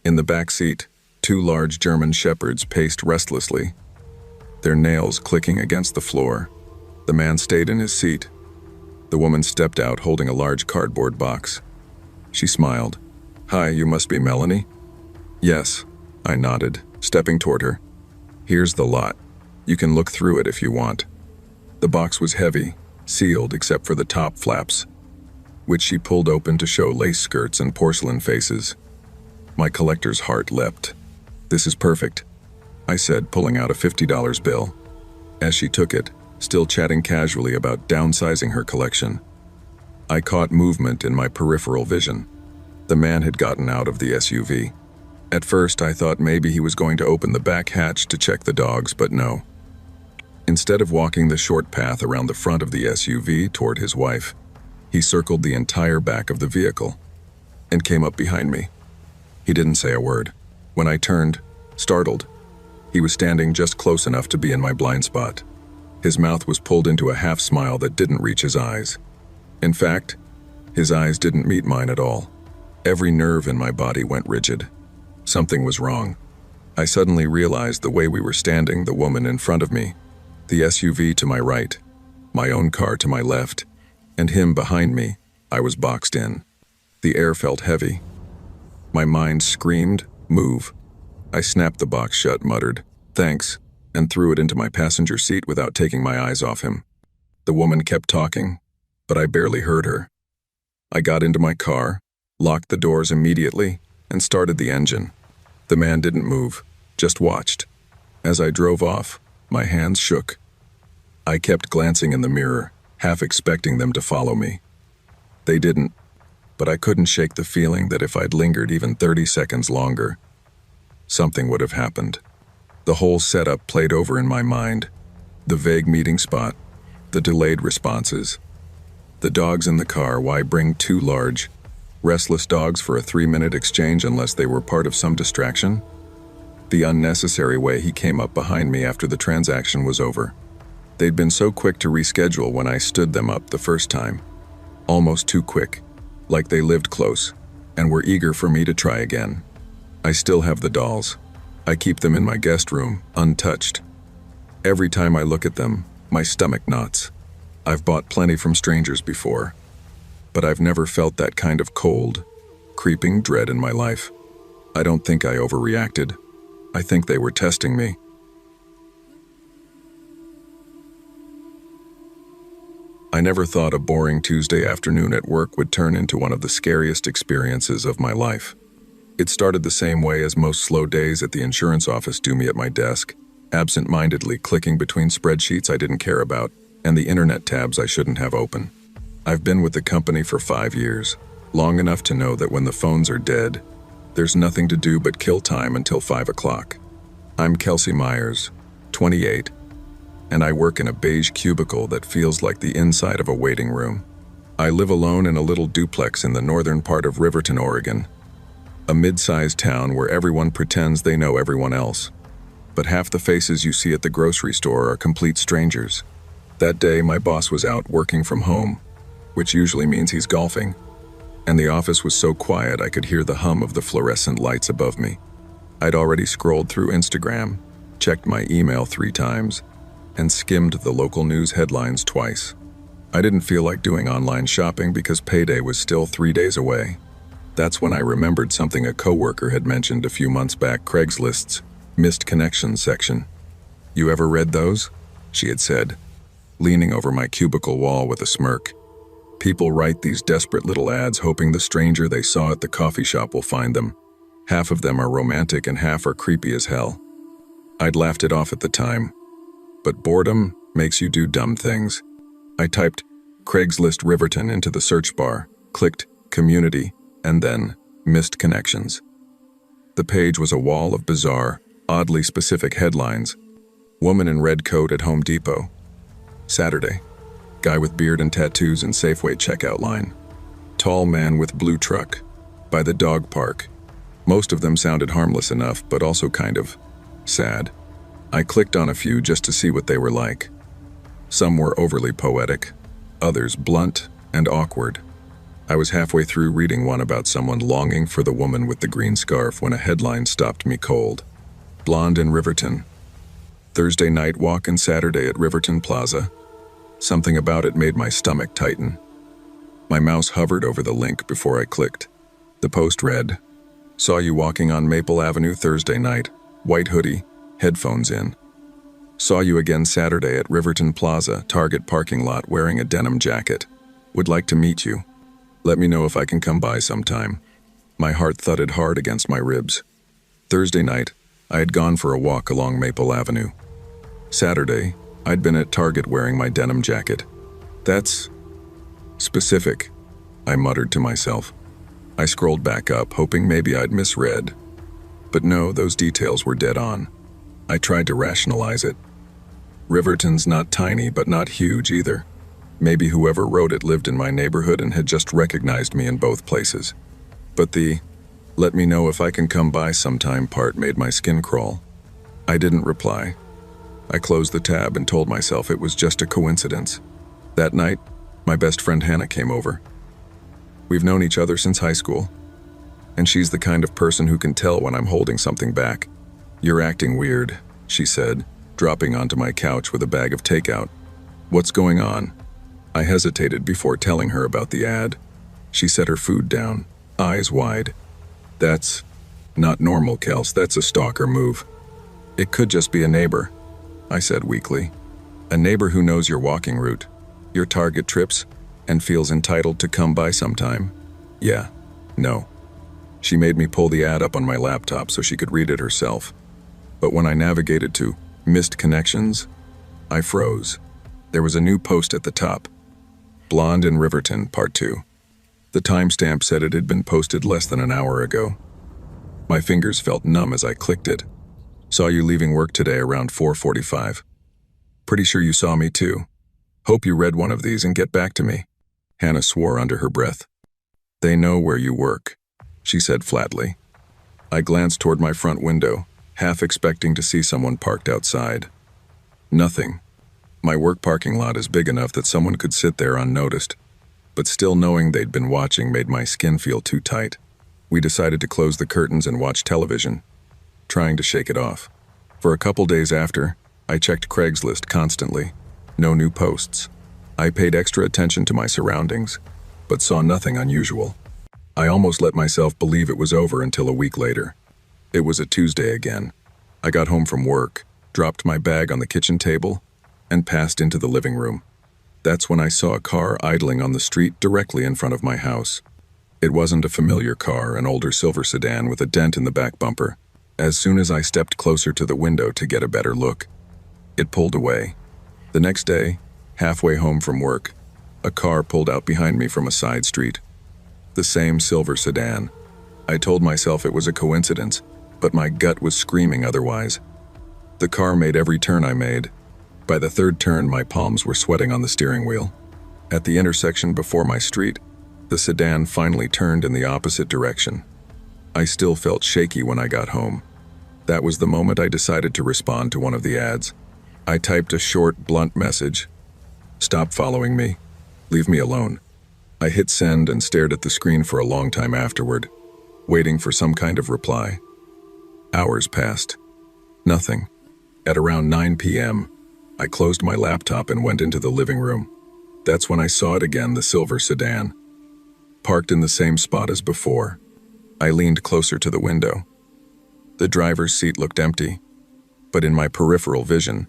In the back seat, 2 large German shepherds paced restlessly, their nails clicking against the floor. The man stayed in his seat. The woman stepped out holding a large cardboard box. She smiled. "Hi, you must be Melanie?" "Yes," I nodded, stepping toward her. "Here's the lot. You can look through it if you want." The box was heavy, sealed except for the top flaps, which she pulled open to show lace skirts and porcelain faces. My collector's heart leapt. "This is perfect," I said, pulling out a $50 bill. As she took it, still chatting casually about downsizing her collection, I caught movement in my peripheral vision. The man had gotten out of the SUV. At first, I thought maybe he was going to open the back hatch to check the dogs, but no. Instead of walking the short path around the front of the SUV toward his wife, he circled the entire back of the vehicle and came up behind me. He didn't say a word. When I turned, startled, he was standing just close enough to be in my blind spot. His mouth was pulled into a half smile that didn't reach his eyes. In fact, his eyes didn't meet mine at all. Every nerve in my body went rigid. Something was wrong. I suddenly realized the way we were standing, the woman in front of me, the SUV to my right, my own car to my left, and him behind me. I was boxed in. The air felt heavy. My mind screamed, "Move." I snapped the box shut, muttered, "Thanks," and threw it into my passenger seat without taking my eyes off him. The woman kept talking, but I barely heard her. I got into my car, locked the doors immediately, and started the engine. The man didn't move, just watched. As I drove off, my hands shook. I kept glancing in the mirror, half expecting them to follow me. They didn't, but I couldn't shake the feeling that if I'd lingered even 30 seconds longer, something would have happened. The whole setup played over in my mind. The vague meeting spot, the delayed responses. The dogs in the car, why bring 2 large, restless dogs for a 3-minute exchange unless they were part of some distraction? The unnecessary way he came up behind me after the transaction was over. They'd been so quick to reschedule when I stood them up the first time. Almost too quick, like they lived close, and were eager for me to try again. I still have the dolls. I keep them in my guest room, untouched. Every time I look at them, my stomach knots. I've bought plenty from strangers before, but I've never felt that kind of cold, creeping dread in my life. I don't think I overreacted. I think they were testing me. I never thought a boring Tuesday afternoon at work would turn into one of the scariest experiences of my life. It started the same way as most slow days at the insurance office do me at my desk, absent-mindedly clicking between spreadsheets I didn't care about, and the internet tabs I shouldn't have open. I've been with the company for 5 years, long enough to know that when the phones are dead, there's nothing to do but kill time until 5 o'clock. I'm Kelsey Myers, 28, and I work in a beige cubicle that feels like the inside of a waiting room. I live alone in a little duplex in the northern part of Riverton, Oregon, a mid-sized town where everyone pretends they know everyone else. But half the faces you see at the grocery store are complete strangers. That day, my boss was out working from home, which usually means he's golfing, and the office was so quiet I could hear the hum of the fluorescent lights above me. I'd already scrolled through Instagram, checked my email 3 times, and skimmed the local news headlines twice. I didn't feel like doing online shopping because payday was still 3 days away. That's when I remembered something a coworker had mentioned a few months back: Craigslist's missed connections section. "You ever read those?" she had said, leaning over my cubicle wall with a smirk. "People write these desperate little ads hoping the stranger they saw at the coffee shop will find them. Half of them are romantic and half are creepy as hell." I'd laughed it off at the time, but boredom makes you do dumb things. I typed Craigslist Riverton into the search bar, clicked community, and then missed connections. The page was a wall of bizarre, oddly specific headlines. Woman in red coat at Home Depot. Saturday. Guy with beard and tattoos in Safeway checkout line. Tall man with blue truck. By the dog park. Most of them sounded harmless enough, but also kind of sad. I clicked on a few just to see what they were like. Some were overly poetic, others blunt and awkward. I was halfway through reading one about someone longing for the woman with the green scarf when a headline stopped me cold. Blonde in Riverton. Thursday night walk and Saturday at Riverton Plaza. Something about it made my stomach tighten. My mouse hovered over the link before I clicked. The post read, "Saw you walking on Maple Avenue Thursday night, white hoodie, headphones in. Saw you again Saturday at Riverton Plaza, Target parking lot wearing a denim jacket. Would like to meet you. Let me know if I can come by sometime." My heart thudded hard against my ribs. Thursday night, I had gone for a walk along Maple Avenue. Saturday, I'd been at Target wearing my denim jacket. That's specific, I muttered to myself. I scrolled back up, hoping maybe I'd misread. But no, those details were dead on. I tried to rationalize it. Riverton's not tiny, but not huge either. Maybe whoever wrote it lived in my neighborhood and had just recognized me in both places. But the "let me know if I can come by sometime" part made my skin crawl. I didn't reply. I closed the tab and told myself it was just a coincidence. That night, my best friend Hannah came over. We've known each other since high school, and she's the kind of person who can tell when I'm holding something back. "You're acting weird," she said, dropping onto my couch with a bag of takeout. "What's going on?" I hesitated before telling her about the ad. She set her food down, eyes wide. "That's not normal, Kels. That's a stalker move." "It could just be a neighbor," I said weakly. "A neighbor who knows your walking route, your Target trips, and feels entitled to come by sometime." "Yeah, no." She made me pull the ad up on my laptop so she could read it herself. But when I navigated to missed connections, I froze. There was a new post at the top. Blonde in Riverton, Part 2. The timestamp said it had been posted less than an hour ago. My fingers felt numb as I clicked it. "Saw you leaving work today around 4:45. Pretty sure you saw me too. Hope you read one of these and get back to me." Hannah swore under her breath. "They know where you work," she said flatly. I glanced toward my front window, half expecting to see someone parked outside. Nothing. My work parking lot is big enough that someone could sit there unnoticed, but still knowing they'd been watching made my skin feel too tight. We decided to close the curtains and watch television, trying to shake it off. For a couple days after, I checked Craigslist constantly. No new posts. I paid extra attention to my surroundings, but saw nothing unusual. I almost let myself believe it was over until a week later. It was a Tuesday again. I got home from work, dropped my bag on the kitchen table, and passed into the living room. That's when I saw a car idling on the street directly in front of my house. It wasn't a familiar car, an older silver sedan with a dent in the back bumper. As soon as I stepped closer to the window to get a better look, it pulled away. The next day, Halfway home from work, a car pulled out behind me from a side street. The same silver sedan. I told myself it was a coincidence, but my gut was screaming otherwise. The car made every turn I made. By the third turn, my palms were sweating on the steering wheel. At the intersection before my street, the sedan finally turned in the opposite direction. I still felt shaky when I got home. That was the moment I decided to respond to one of the ads. I typed a short, blunt message. "Stop following me. Leave me alone." I hit send and stared at the screen for a long time afterward, waiting for some kind of reply. Hours passed. Nothing. At around 9 p.m., I closed my laptop and went into the living room. That's when I saw it again, the silver sedan, parked in the same spot as before. I leaned closer to the window. The driver's seat looked empty, but in my peripheral vision,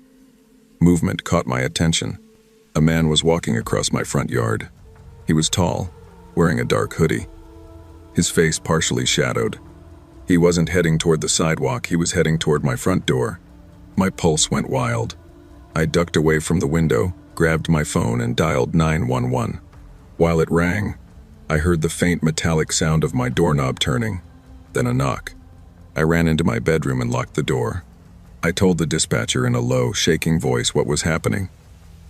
movement caught my attention. A man was walking across my front yard. He was tall, wearing a dark hoodie, his face partially shadowed. He wasn't heading toward the sidewalk, he was heading toward my front door. My pulse went wild. I ducked away from the window, grabbed my phone, and dialed 911. While it rang, I heard the faint metallic sound of my doorknob turning, then a knock. I ran into my bedroom and locked the door. I told the dispatcher in a low, shaking voice what was happening.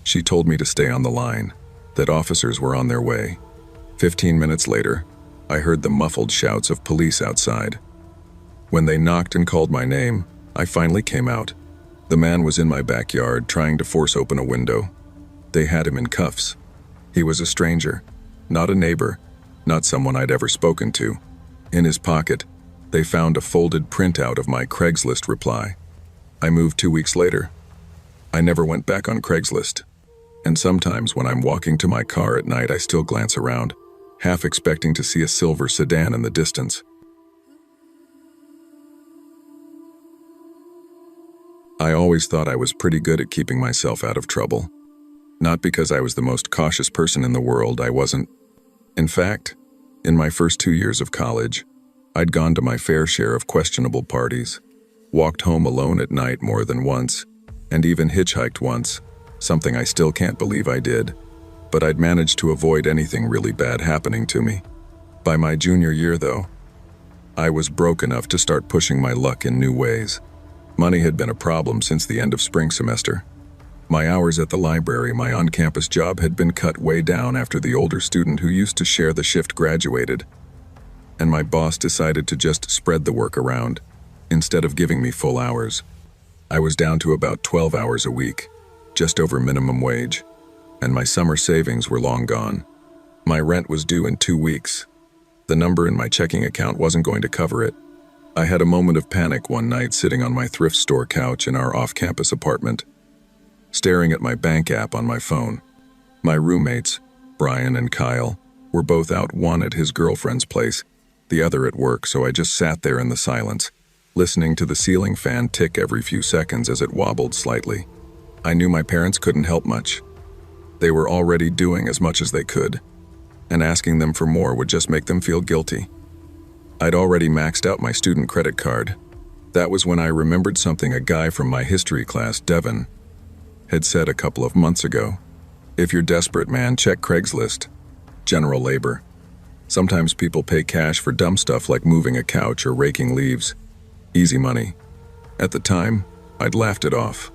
She told me to stay on the line, that officers were on their way. 15 minutes later, I heard the muffled shouts of police outside. When they knocked and called my name, I finally came out. The man was in my backyard trying to force open a window. They had him in cuffs. He was a stranger, not a neighbor, not someone I'd ever spoken to. In his pocket, they found a folded printout of my Craigslist reply. I moved 2 weeks later. I never went back on Craigslist. And sometimes when I'm walking to my car at night, I still glance around, half expecting to see a silver sedan in the distance. I always thought I was pretty good at keeping myself out of trouble. Not because I was the most cautious person in the world, I wasn't. In fact, in my first 2 years of college, I'd gone to my fair share of questionable parties, walked home alone at night more than once, and even hitchhiked once, something I still can't believe I did, but I'd managed to avoid anything really bad happening to me. By my junior year, though, I was broke enough to start pushing my luck in new ways. Money had been a problem since the end of spring semester. My hours at the library, my on-campus job, had been cut way down after the older student who used to share the shift graduated, and my boss decided to just spread the work around, instead of giving me full hours. I was down to about 12 hours a week, just over minimum wage, and my summer savings were long gone. My rent was due in 2 weeks. The number in my checking account wasn't going to cover it. I had a moment of panic one night sitting on my thrift store couch in our off-campus apartment, staring at my bank app on my phone. My roommates, Brian and Kyle, were both out, one at his girlfriend's place, the other at work, so I just sat there in the silence, listening to the ceiling fan tick every few seconds as it wobbled slightly. I knew my parents couldn't help much. They were already doing as much as they could, and asking them for more would just make them feel guilty. I'd already maxed out my student credit card. That was when I remembered something a guy from my history class, Devin, had said a couple of months ago. If you're desperate, man, check Craigslist. General labor. Sometimes people pay cash for dumb stuff like moving a couch or raking leaves. Easy money. At the time, I'd laughed it off.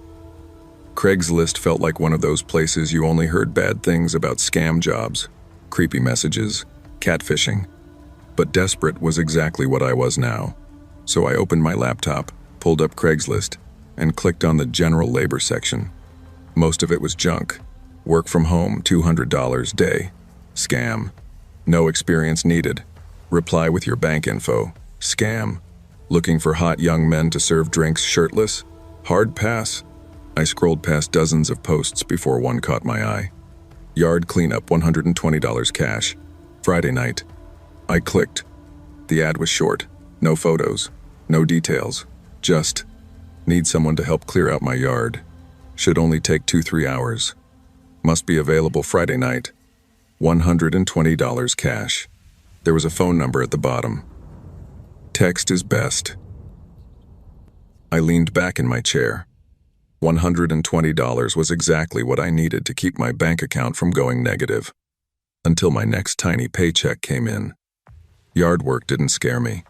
Craigslist felt like one of those places you only heard bad things about: scam jobs, creepy messages, catfishing. But desperate was exactly what I was now. So I opened my laptop, pulled up Craigslist, and clicked on the general labor section. Most of it was junk. Work from home, $200 day. Scam. No experience needed. Reply with your bank info. Scam. Looking for hot young men to serve drinks shirtless. Hard pass. I scrolled past dozens of posts before one caught my eye. Yard cleanup, $120 cash. Friday night. I clicked. The ad was short. No photos. No details. Just, need someone to help clear out my yard. Should only take 2-3 hours. Must be available Friday night. $120 cash. There was a phone number at the bottom. Text is best. I leaned back in my chair. $120 was exactly what I needed to keep my bank account from going negative. Until my next tiny paycheck came in. Yard work didn't scare me.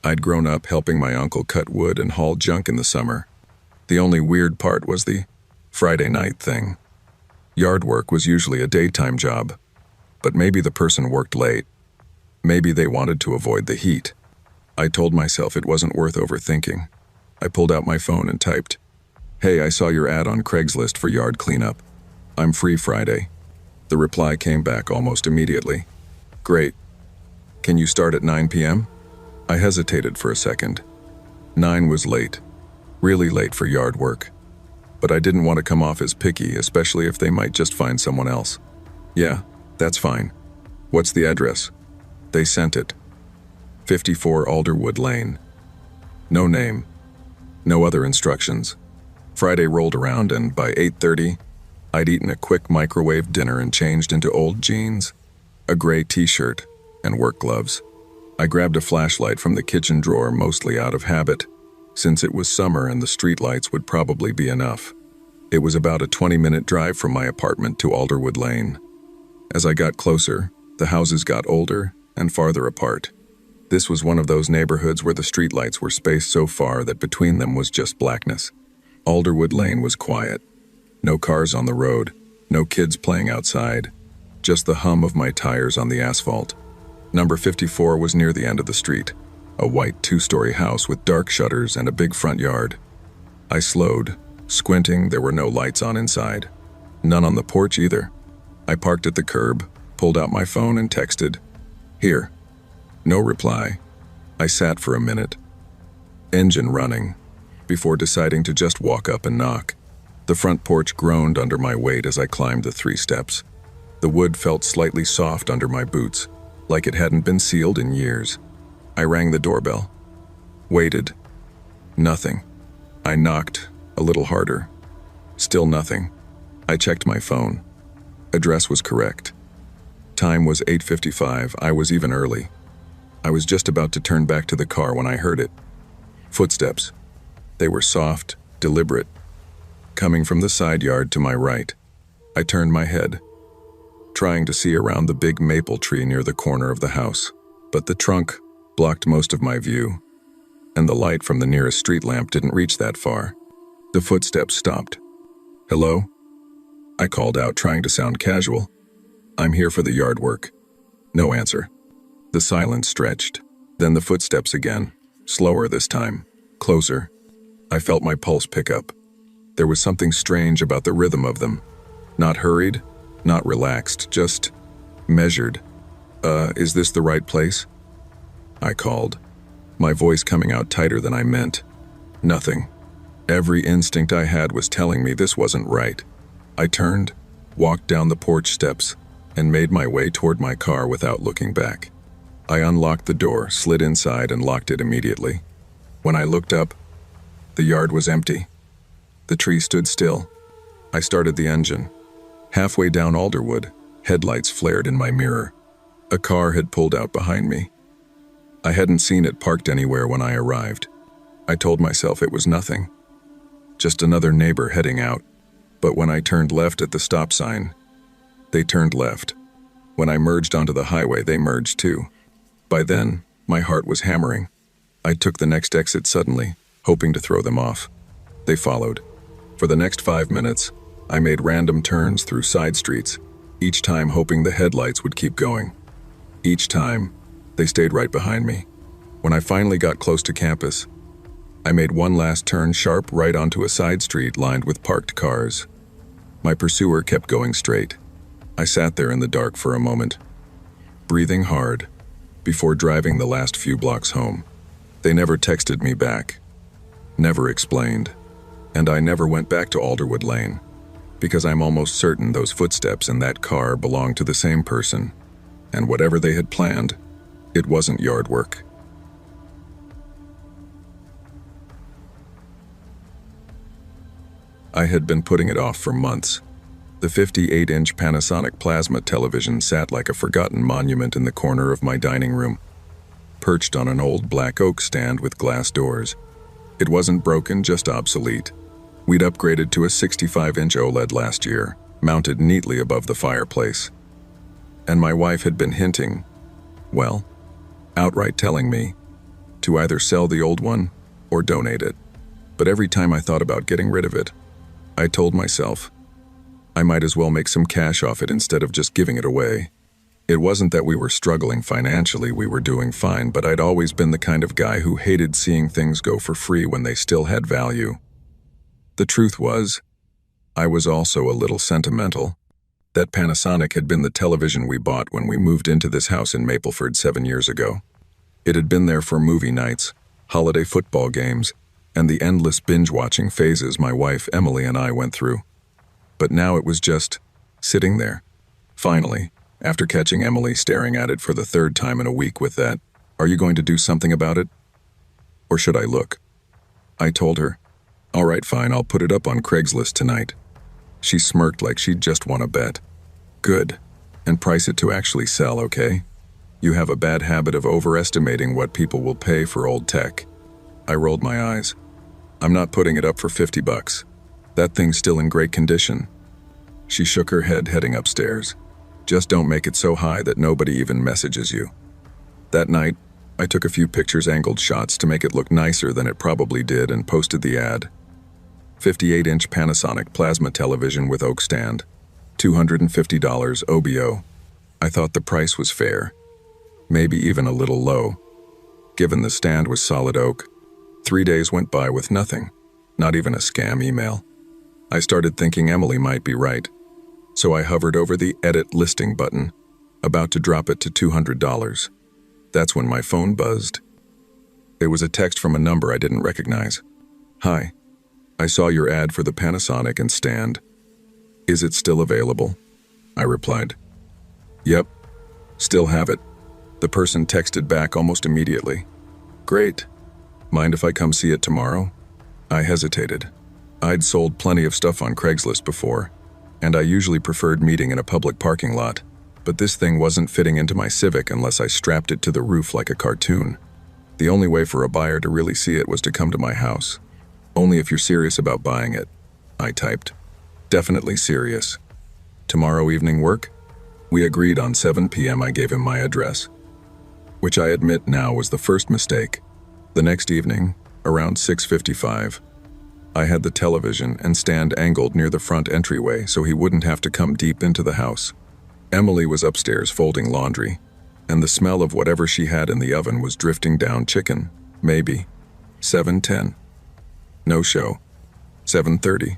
I'd grown up helping my uncle cut wood and haul junk in the summer. The only weird part was the Friday night thing. Yard work was usually a daytime job, but maybe the person worked late. Maybe they wanted to avoid the heat. I told myself it wasn't worth overthinking. I pulled out my phone and typed, "Hey, I saw your ad on Craigslist for yard cleanup. I'm free Friday." The reply came back almost immediately. "Great. Can you start at 9 p.m.? I hesitated for a second. 9 was late. Really late for yard work. But I didn't want to come off as picky, especially if they might just find someone else. "Yeah, that's fine. What's the address?" They sent it. 54 Alderwood Lane. No name. No other instructions. Friday rolled around and by 8:30, I'd eaten a quick microwave dinner and changed into old jeans, a gray t-shirt, and work gloves. I grabbed a flashlight from the kitchen drawer mostly out of habit, since it was summer and the streetlights would probably be enough. It was about a 20-minute drive from my apartment to Alderwood Lane. As I got closer, the houses got older and farther apart. This was one of those neighborhoods where the streetlights were spaced so far that between them was just blackness. Alderwood Lane was quiet. No cars on the road, no kids playing outside, just the hum of my tires on the asphalt. Number 54 was near the end of the street, a white 2-story house with dark shutters and a big front yard. I slowed. Squinting, there were no lights on inside. None on the porch either. I parked at the curb, pulled out my phone and texted, "Here." No reply. I sat for a minute, engine running, before deciding to just walk up and knock. The front porch groaned under my weight as I climbed the 3 steps. The wood felt slightly soft under my boots, like it hadn't been sealed in years. I rang the doorbell. Waited. Nothing. I knocked, a little harder. Still nothing. I checked my phone. Address was correct. Time was 8:55. I was even early. I was just about to turn back to the car when I heard it. Footsteps. They were soft, deliberate, coming from the side yard to my right. I turned my head, trying to see around the big maple tree near the corner of the house, but the trunk blocked most of my view, and the light from the nearest street lamp didn't reach that far. The footsteps stopped. "Hello?" I called out, trying to sound casual. "I'm here for the yard work." No answer. The silence stretched. Then the footsteps again, slower this time, closer. I felt my pulse pick up. There was something strange about the rhythm of them. Not hurried, not relaxed, just measured. Is this the right place?" I called, my voice coming out tighter than I meant. Nothing. Every instinct I had was telling me this wasn't right. I turned, walked down the porch steps, and made my way toward my car without looking back. I unlocked the door, slid inside, and locked it immediately. When I looked up, the yard was empty. The tree stood still. I started the engine. Halfway down Alderwood, headlights flared in my mirror. A car had pulled out behind me. I hadn't seen it parked anywhere when I arrived. I told myself it was nothing. Just another neighbor heading out. But when I turned left at the stop sign, they turned left. When I merged onto the highway, they merged too. By then, my heart was hammering. I took the next exit suddenly, hoping to throw them off. They followed. For the next 5 minutes, I made random turns through side streets, each time hoping the headlights would keep going. Each time, they stayed right behind me. When I finally got close to campus, I made one last turn sharp right onto a side street lined with parked cars. My pursuer kept going straight. I sat there in the dark for a moment, breathing hard, before driving the last few blocks home. They never texted me back, never explained, and I never went back to Alderwood Lane, because I'm almost certain those footsteps in that car belonged to the same person, and whatever they had planned, it wasn't yard work. I had been putting it off for months. The 58-inch Panasonic plasma television sat like a forgotten monument in the corner of my dining room, perched on an old black oak stand with glass doors. It wasn't broken, just obsolete. We'd upgraded to a 65-inch OLED last year, mounted neatly above the fireplace. And my wife had been hinting, well, outright telling me, to either sell the old one or donate it. But every time I thought about getting rid of it, I told myself, I might as well make some cash off it instead of just giving it away. It wasn't that we were struggling financially, we were doing fine, but I'd always been the kind of guy who hated seeing things go for free when they still had value. The truth was, I was also a little sentimental. That Panasonic had been the television we bought when we moved into this house in Mapleford 7 years ago. It had been there for movie nights, holiday football games, and the endless binge-watching phases my wife Emily and I went through. But now it was just sitting there. Finally, after catching Emily staring at it for the third time in a week with that, "Are you going to do something about it? Or should I look?" I told her, "All right, fine, I'll put it up on Craigslist tonight." She smirked like she'd just won a bet. "Good. And price it to actually sell, okay? You have a bad habit of overestimating what people will pay for old tech." I rolled my eyes. "I'm not putting it up for $50. That thing's still in great condition." She shook her head, heading upstairs. "Just don't make it so high that nobody even messages you." That night, I took a few pictures, angled shots to make it look nicer than it probably did, and posted the ad. 58-inch Panasonic plasma television with oak stand, $250 OBO. I thought the price was fair, maybe even a little low, given the stand was solid oak. 3 days went by with nothing, not even a scam email. I started thinking Emily might be right, so I hovered over the edit listing button, about to drop it to $200. That's when my phone buzzed. It was a text from a number I didn't recognize. "Hi. I saw your ad for the Panasonic and stand. Is it still available?" I replied. "Yep. Still have it." The person texted back almost immediately. "Great. Mind if I come see it tomorrow?" I hesitated. I'd sold plenty of stuff on Craigslist before, and I usually preferred meeting in a public parking lot, but this thing wasn't fitting into my Civic unless I strapped it to the roof like a cartoon. The only way for a buyer to really see it was to come to my house. "Only if you're serious about buying it," I typed. "Definitely serious. Tomorrow evening work?" We agreed on 7 p.m. I gave him my address, which I admit now was the first mistake. The next evening, around 6:55, I had the television and stand angled near the front entryway so he wouldn't have to come deep into the house. Emily was upstairs folding laundry, and the smell of whatever she had in the oven was drifting down chicken, maybe. 7:10. No show. 7:30.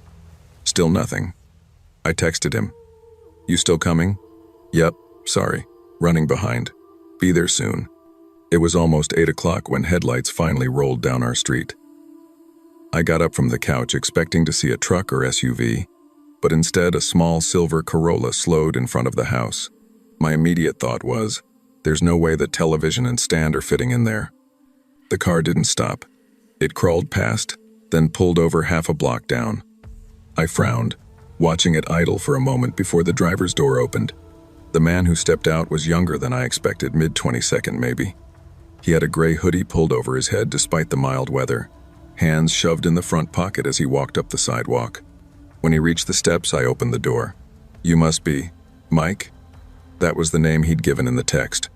Still nothing. I texted him. "You still coming?" "Yep, sorry. Running behind. Be there soon." It was almost 8 o'clock when headlights finally rolled down our street. I got up from the couch expecting to see a truck or SUV, but instead a small silver Corolla slowed in front of the house. My immediate thought was, there's no way the television and stand are fitting in there. The car didn't stop. It crawled past, then pulled over half a block down. I frowned, watching it idle for a moment before the driver's door opened. The man who stepped out was younger than I expected, mid-22nd maybe. He had a gray hoodie pulled over his head despite the mild weather, hands shoved in the front pocket as he walked up the sidewalk. When he reached the steps, I opened the door. "You must be Mike?" That was the name he'd given in the text.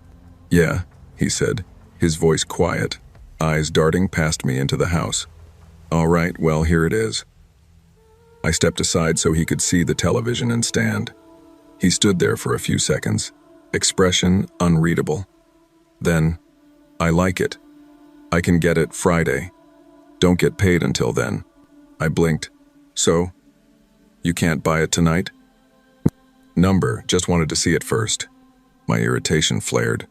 "Yeah," he said, his voice quiet, eyes darting past me into the house. "All right, well, here it is." I stepped aside so he could see the television and stand. He stood there for a few seconds, expression unreadable. Then, "I like it. I can get it Friday. Don't get paid until then." I blinked. "So? You can't buy it tonight?" "Number, just wanted to see it first." My irritation flared.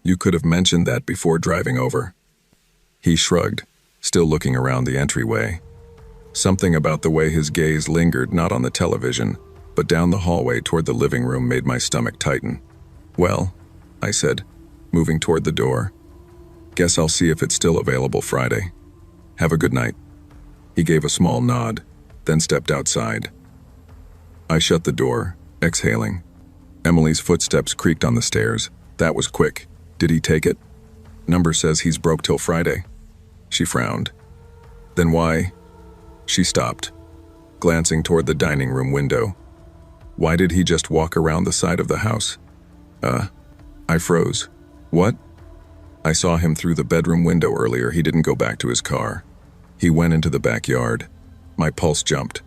"You could have mentioned that before driving over." He shrugged, still looking around the entryway. Something about the way his gaze lingered not on the television, but down the hallway toward the living room made my stomach tighten. "Well," I said, moving toward the door, "guess I'll see if it's still available Friday. Have a good night." He gave a small nod, then stepped outside. I shut the door, exhaling. Emily's footsteps creaked on the stairs. That was quick. "Did he take it?" "Number says he's broke till Friday." She frowned. "Then why?" She stopped, glancing toward the dining room window. Why did he just walk around the side of the house? I froze. What? I saw him through the bedroom window earlier. He didn't go back to his car. He went into the backyard. My pulse jumped.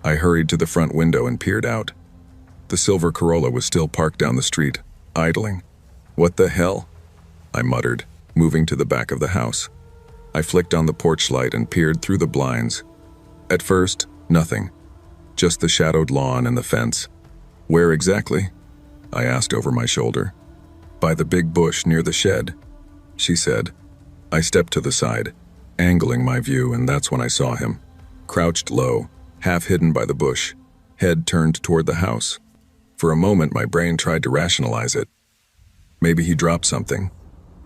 I hurried to the front window and peered out. The silver Corolla was still parked down the street, idling. What the hell? I muttered, moving to the back of the house. I flicked on the porch light and peered through the blinds. At first, nothing. Just the shadowed lawn and the fence. Where exactly? I asked over my shoulder. By the big bush near the shed, she said. I stepped to the side, angling my view, and that's when I saw him. Crouched low, half hidden by the bush, head turned toward the house. For a moment, my brain tried to rationalize it. Maybe he dropped something.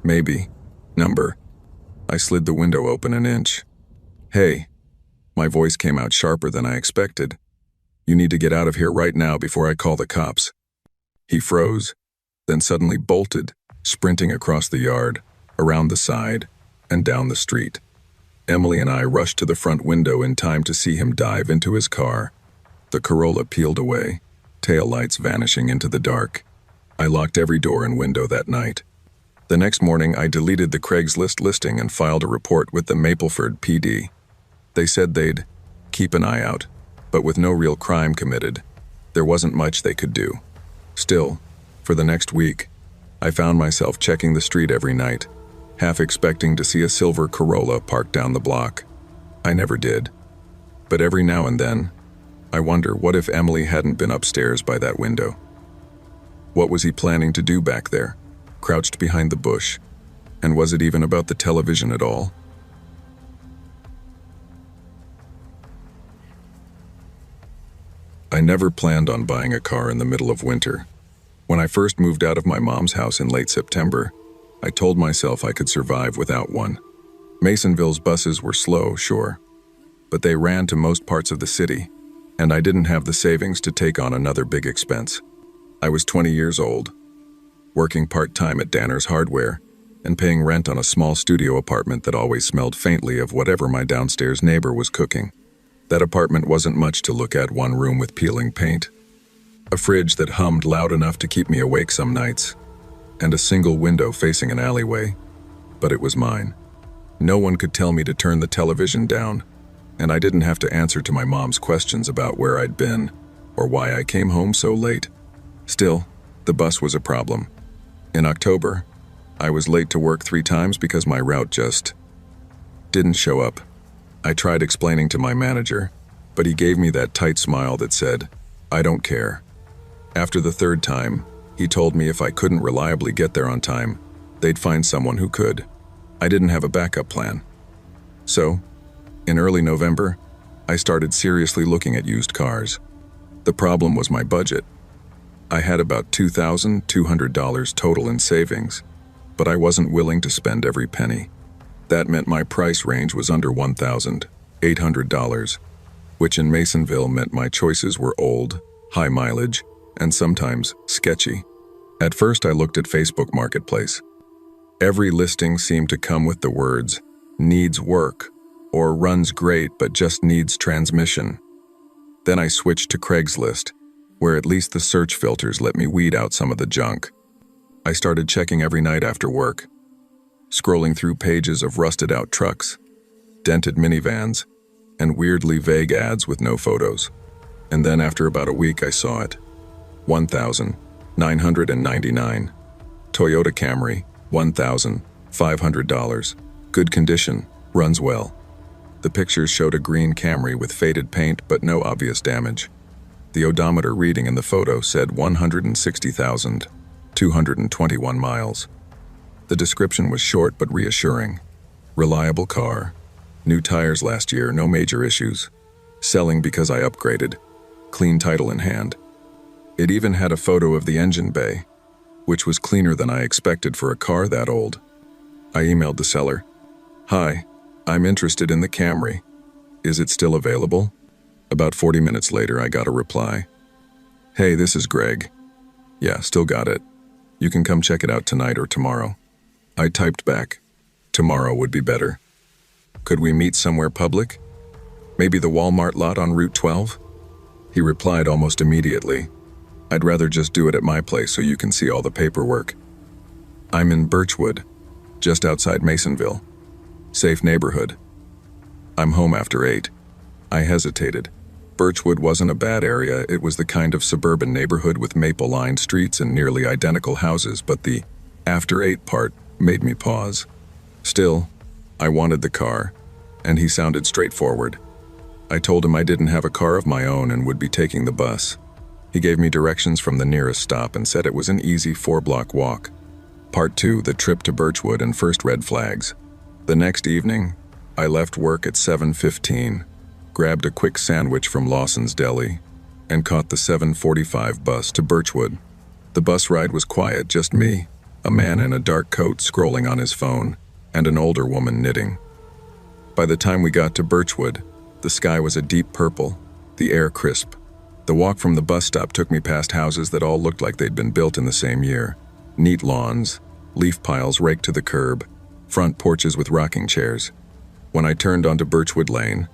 Maybe. Number. I slid the window open an inch. Hey. My voice came out sharper than I expected. You need to get out of here right now before I call the cops. He froze, then suddenly bolted, sprinting across the yard, around the side, and down the street. Emily and I rushed to the front window in time to see him dive into his car. The Corolla peeled away, taillights vanishing into the dark. I locked every door and window that night. The next morning, I deleted the Craigslist listing and filed a report with the Mapleford PD. They said they'd keep an eye out, but with no real crime committed, there wasn't much they could do. Still, for the next week, I found myself checking the street every night, half expecting to see a silver Corolla parked down the block. I never did. But every now and then, I wonder what if Emily hadn't been upstairs by that window. What was he planning to do back there, crouched behind the bush? And was it even about the television at all? I never planned on buying a car in the middle of winter. When I first moved out of my mom's house in late September, I told myself I could survive without one. Masonville's buses were slow, sure, but they ran to most parts of the city, and I didn't have the savings to take on another big expense. I was 20 years old, working part-time at Danner's Hardware, and paying rent on a small studio apartment that always smelled faintly of whatever my downstairs neighbor was cooking. That apartment wasn't much to look at, one room with peeling paint, a fridge that hummed loud enough to keep me awake some nights, and a single window facing an alleyway. But it was mine. No one could tell me to turn the television down, and I didn't have to answer to my mom's questions about where I'd been or why I came home so late. Still, the bus was a problem. In October, I was late to work 3 times because my route just didn't show up. I tried explaining to my manager, but he gave me that tight smile that said, "I don't care." After the 3rd time, he told me if I couldn't reliably get there on time, they'd find someone who could. I didn't have a backup plan. So, in early November, I started seriously looking at used cars. The problem was my budget. I had about $2,200 total in savings, but I wasn't willing to spend every penny. That meant my price range was under $1,800, which in Masonville meant my choices were old, high mileage, and sometimes sketchy. At first, I looked at Facebook Marketplace. Every listing seemed to come with the words, "needs work," or "runs great but just needs transmission." Then I switched to Craigslist, where at least the search filters let me weed out some of the junk. I started checking every night after work, scrolling through pages of rusted-out trucks, dented minivans, and weirdly vague ads with no photos. And then after about a week, I saw it. $1,999. Toyota Camry, $1,500. Good condition, runs well. The pictures showed a green Camry with faded paint but no obvious damage. The odometer reading in the photo said 160,221 miles. The description was short but reassuring. Reliable car. New tires last year, no major issues. Selling because I upgraded. Clean title in hand. It even had a photo of the engine bay, which was cleaner than I expected for a car that old. I emailed the seller. "Hi, I'm interested in the Camry. Is it still available?" About 40 minutes later, I got a reply. "Hey, this is Greg. Yeah, still got it. You can come check it out tonight or tomorrow." I typed back, "Tomorrow would be better. Could we meet somewhere public?" Maybe the Walmart lot on Route 12? He replied almost immediately, I'd rather just do it at my place so you can see all the paperwork. I'm in Birchwood, just outside Masonville. Safe neighborhood. I'm home after 8. I hesitated. Birchwood wasn't a bad area. It was the kind of suburban neighborhood with maple-lined streets and nearly identical houses, but the after 8 part made me pause. Still, I wanted the car, and he sounded straightforward. I told him I didn't have a car of my own and would be taking the bus. He gave me directions from the nearest stop and said it was an easy 4-block walk. Part 2, the trip to Birchwood and first red flags. The next evening, I left work at 7:15, grabbed a quick sandwich from Lawson's Deli, and caught the 7:45 bus to Birchwood. The bus ride was quiet, just me, a man in a dark coat scrolling on his phone, and an older woman knitting. By the time we got to Birchwood, the sky was a deep purple, the air crisp. The walk from the bus stop took me past houses that all looked like they'd been built in the same year. Neat lawns, leaf piles raked to the curb, front porches with rocking chairs. When I turned onto Birchwood Lane,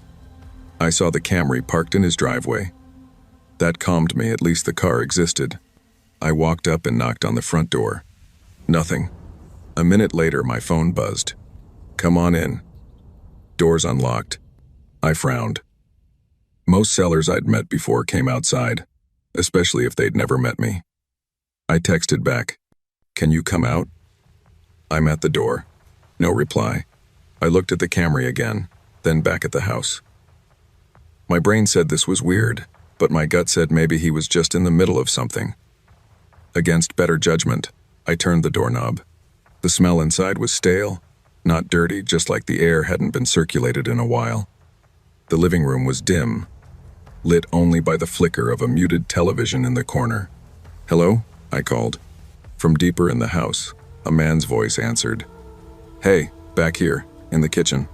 I saw the Camry parked in his driveway. That calmed me, at least the car existed. I walked up and knocked on the front door. Nothing. A minute later, my phone buzzed. Come on in. Doors unlocked. I frowned. Most sellers I'd met before came outside, especially if they'd never met me. I texted back, Can you come out? I'm at the door. No reply. I looked at the Camry again, then back at the house. My brain said this was weird, but my gut said maybe he was just in the middle of something. Against better judgment, I turned the doorknob. The smell inside was stale, not dirty, just like the air hadn't been circulated in a while. The living room was dim, lit only by the flicker of a muted television in the corner. Hello? I called. From deeper in the house, a man's voice answered. Hey, back here, in the kitchen.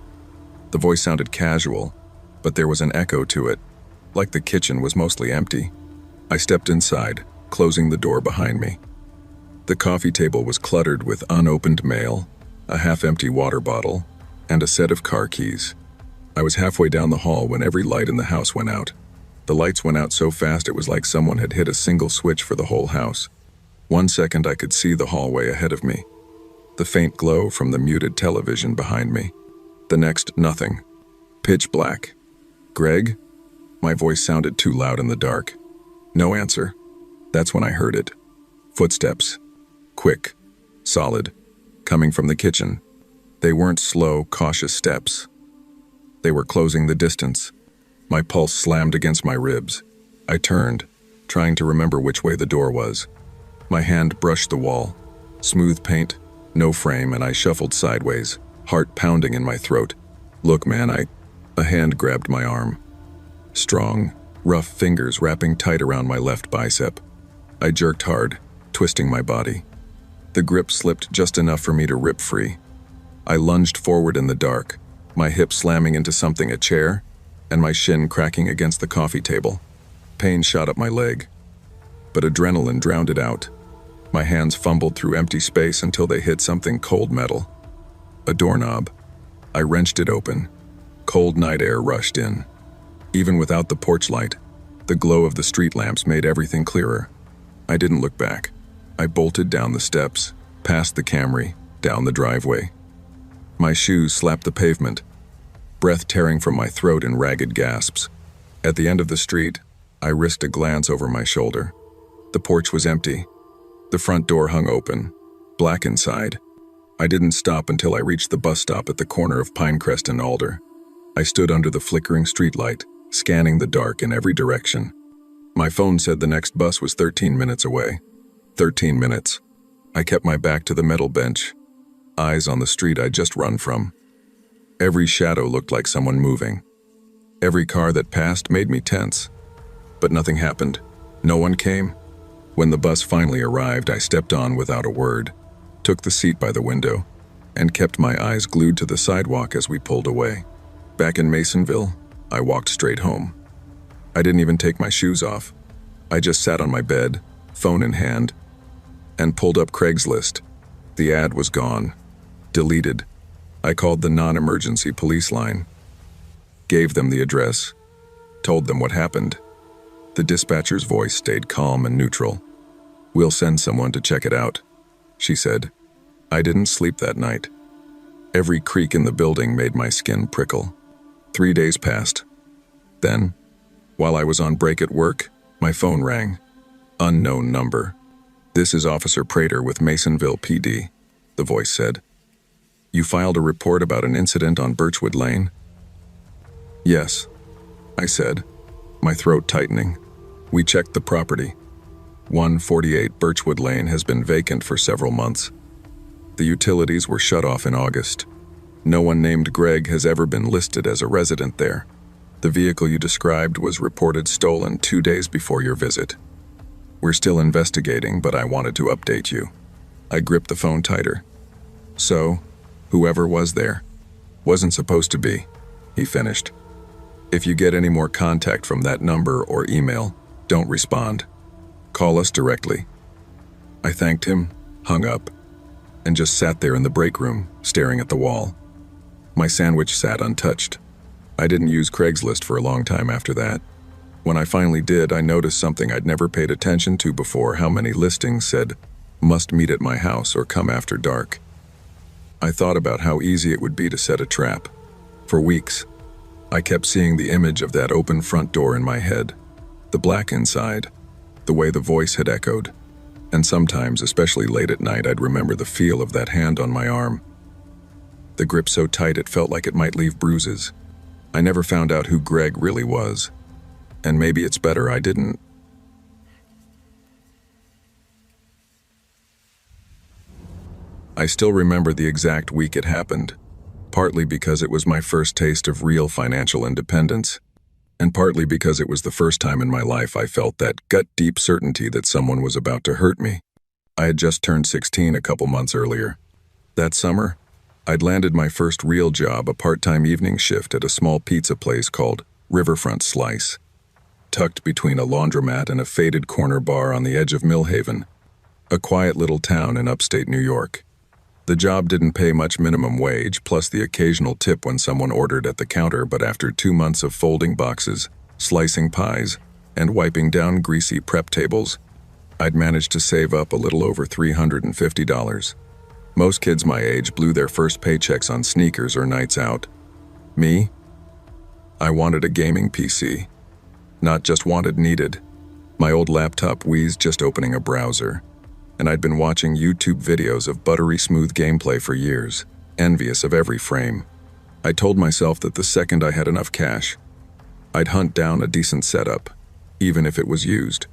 The voice sounded casual, but there was an echo to it, like the kitchen was mostly empty. I stepped inside, closing the door behind me. The coffee table was cluttered with unopened mail, a half-empty water bottle, and a set of car keys. I was halfway down the hall when every light in the house went out. The lights went out so fast it was like someone had hit a single switch for the whole house. 1 second I could see the hallway ahead of me, the faint glow from the muted television behind me. The next, nothing. Pitch black. Greg? My voice sounded too loud in the dark. No answer. That's when I heard it. Footsteps. Quick. Solid. Coming from the kitchen. They weren't slow, cautious steps. They were closing the distance. My pulse slammed against my ribs. I turned, trying to remember which way the door was. My hand brushed the wall. Smooth paint, no frame, and I shuffled sideways, heart pounding in my throat. Look, man, A hand grabbed my arm. Strong, rough fingers wrapping tight around my left bicep. I jerked hard, twisting my body. The grip slipped just enough for me to rip free. I lunged forward in the dark, my hip slamming into something, a chair, and my shin cracking against the coffee table. Pain shot up my leg, but adrenaline drowned it out. My hands fumbled through empty space until they hit something cold metal. A doorknob. I wrenched it open. Cold night air rushed in. Even without the porch light, the glow of the street lamps made everything clearer. I didn't look back. I bolted down the steps, past the Camry, down the driveway. My shoes slapped the pavement, breath tearing from my throat in ragged gasps. At the end of the street, I risked a glance over my shoulder. The porch was empty. The front door hung open, black inside. I didn't stop until I reached the bus stop at the corner of Pinecrest and Alder. I stood under the flickering streetlight, scanning the dark in every direction. My phone said the next bus was 13 minutes away. 13 minutes. I kept my back to the metal bench, eyes on the street I'd just run from. Every shadow looked like someone moving. Every car that passed made me tense. But nothing happened. No one came. When the bus finally arrived, I stepped on without a word, took the seat by the window, and kept my eyes glued to the sidewalk as we pulled away. Back in Masonville, I walked straight home. I didn't even take my shoes off. I just sat on my bed, phone in hand, and pulled up Craigslist. The ad was gone. Deleted. I called the non-emergency police line. Gave them the address, told them what happened. The dispatcher's voice stayed calm and neutral. "We'll send someone to check it out," she said. I didn't sleep that night. Every creak in the building made my skin prickle. 3 days passed. Then, while I was on break at work, my phone rang. Unknown number. "This is Officer Prater with Masonville PD," the voice said. "You filed a report about an incident on Birchwood Lane?" "Yes," I said, my throat tightening. "We checked the property. 148 Birchwood Lane has been vacant for several months. The utilities were shut off in August. No one named Greg has ever been listed as a resident there. The vehicle you described was reported stolen 2 days before your visit. We're still investigating, but I wanted to update you." I gripped the phone tighter. "So, whoever was there wasn't supposed to be," he finished. "If you get any more contact from that number or email, don't respond. Call us directly." I thanked him, hung up, and just sat there in the break room, staring at the wall. My sandwich sat untouched. I didn't use Craigslist for a long time after that. When I finally did, I noticed something I'd never paid attention to before: how many listings said, "Must meet at my house or come after dark." I thought about how easy it would be to set a trap. For weeks, I kept seeing the image of that open front door in my head, the black inside, the way the voice had echoed, and sometimes, especially late at night, I'd remember the feel of that hand on my arm. The grip so tight it felt like it might leave bruises. I never found out who Greg really was, and maybe it's better I didn't. I still remember the exact week it happened, partly because it was my first taste of real financial independence, and partly because it was the first time in my life I felt that gut-deep certainty that someone was about to hurt me. I had just turned 16 a couple months earlier. That summer, I'd landed my first real job, a part-time evening shift at a small pizza place called Riverfront Slice, tucked between a laundromat and a faded corner bar on the edge of Millhaven, a quiet little town in upstate New York. The job didn't pay much minimum wage, plus the occasional tip when someone ordered at the counter, but after 2 months of folding boxes, slicing pies, and wiping down greasy prep tables, I'd managed to save up a little over $350. Most kids my age blew their first paychecks on sneakers or nights out. Me? I wanted a gaming PC. Not just wanted, needed. My old laptop wheezed just opening a browser, and I'd been watching YouTube videos of buttery smooth gameplay for years, envious of every frame. I told myself that the second I had enough cash, I'd hunt down a decent setup, even if it was used.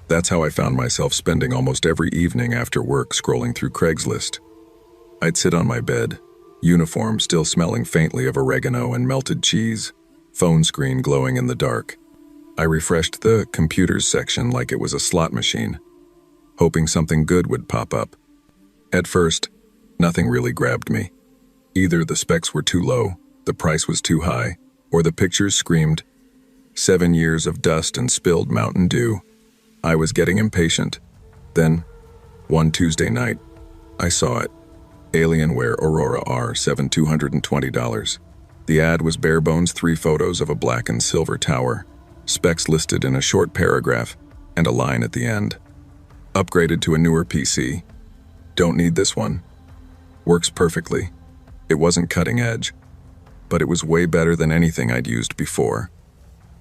That's how I found myself spending almost every evening after work scrolling through Craigslist. I'd sit on my bed, uniform still smelling faintly of oregano and melted cheese, phone screen glowing in the dark. I refreshed the computers section like it was a slot machine, hoping something good would pop up. At first, nothing really grabbed me. Either the specs were too low, the price was too high, or the pictures screamed 7 years of dust and spilled Mountain Dew. I was getting impatient. Then, one Tuesday night, I saw it. Alienware Aurora R7 $220. The ad was bare bones 3 photos of a black and silver tower, specs listed in a short paragraph, and a line at the end. Upgraded to a newer PC. Don't need this one. Works perfectly. It wasn't cutting edge, but it was way better than anything I'd used before.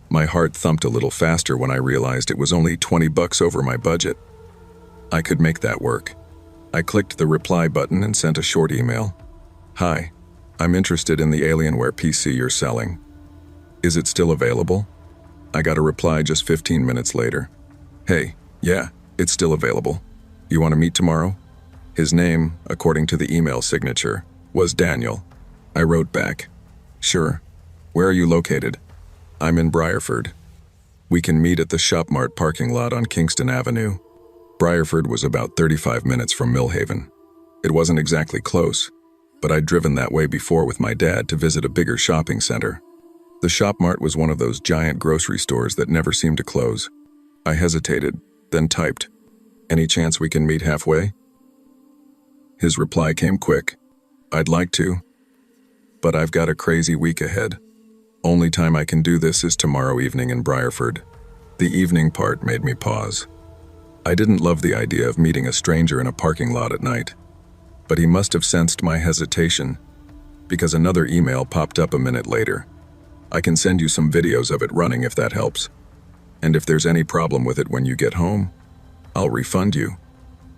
My heart thumped a little faster when I realized it was only $20 over my budget. I could make that work. I clicked the reply button and sent a short email. "Hi, I'm interested in the Alienware PC you're selling. Is it still available?" I got a reply just 15 minutes later. "Hey, yeah, it's still available. You want to meet tomorrow?" His name, according to the email signature, was Daniel. I wrote back, "Sure. Where are you located?" "I'm in Briarford. We can meet at the Shopmart parking lot on Kingston Avenue." Briarford was about 35 minutes from Millhaven. It wasn't exactly close, but I'd driven that way before with my dad to visit a bigger shopping center. The Shopmart was one of those giant grocery stores that never seemed to close. I hesitated, then typed, "Any chance we can meet halfway?" His reply came quick. "I'd like to, but I've got a crazy week ahead." Only time I can do this is tomorrow evening in Briarford. The evening part made me pause. I didn't love the idea of meeting a stranger in a parking lot at night, but he must have sensed my hesitation because another email popped up a minute later. I can send you some videos of it running if that helps. And if there's any problem with it when you get home, I'll refund you.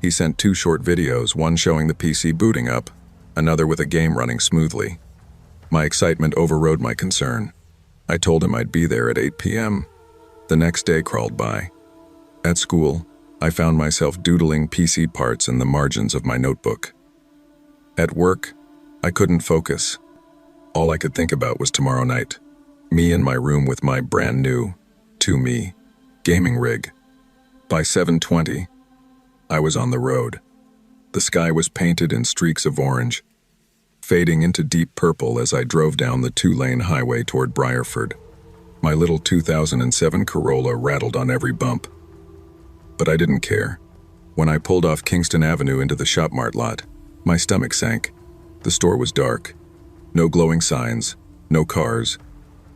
He sent 2 short videos, one showing the PC booting up, another with a game running smoothly. My excitement overrode my concern. I told him I'd be there at 8 p.m. The next day crawled by. At school, I found myself doodling PC parts in the margins of my notebook. At work, I couldn't focus. All I could think about was tomorrow night. Me in my room with my brand new, to me, gaming rig. By 7:20, I was on the road. The sky was painted in streaks of orange, fading into deep purple as I drove down the 2-lane highway toward Briarford. My little 2007 Corolla rattled on every bump. But I didn't care. When I pulled off Kingston Avenue into the ShopMart lot, my stomach sank. The store was dark. No glowing signs, no cars,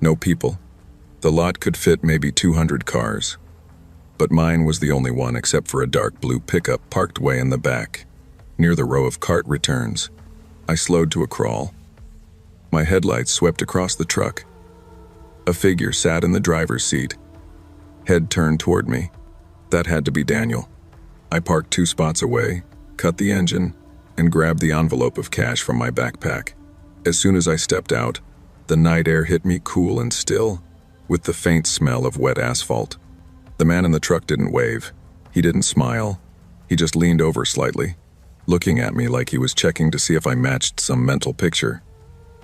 no people. The lot could fit maybe 200 cars. But mine was the only one except for a dark blue pickup parked way in the back, near the row of cart returns. I slowed to a crawl. My headlights swept across the truck. A figure sat in the driver's seat, head turned toward me. That had to be Daniel. I parked 2 spots away, cut the engine, and grabbed the envelope of cash from my backpack. As soon as I stepped out, the night air hit me cool and still, with the faint smell of wet asphalt. The man in the truck didn't wave. He didn't smile. He just leaned over slightly, looking at me like he was checking to see if I matched some mental picture.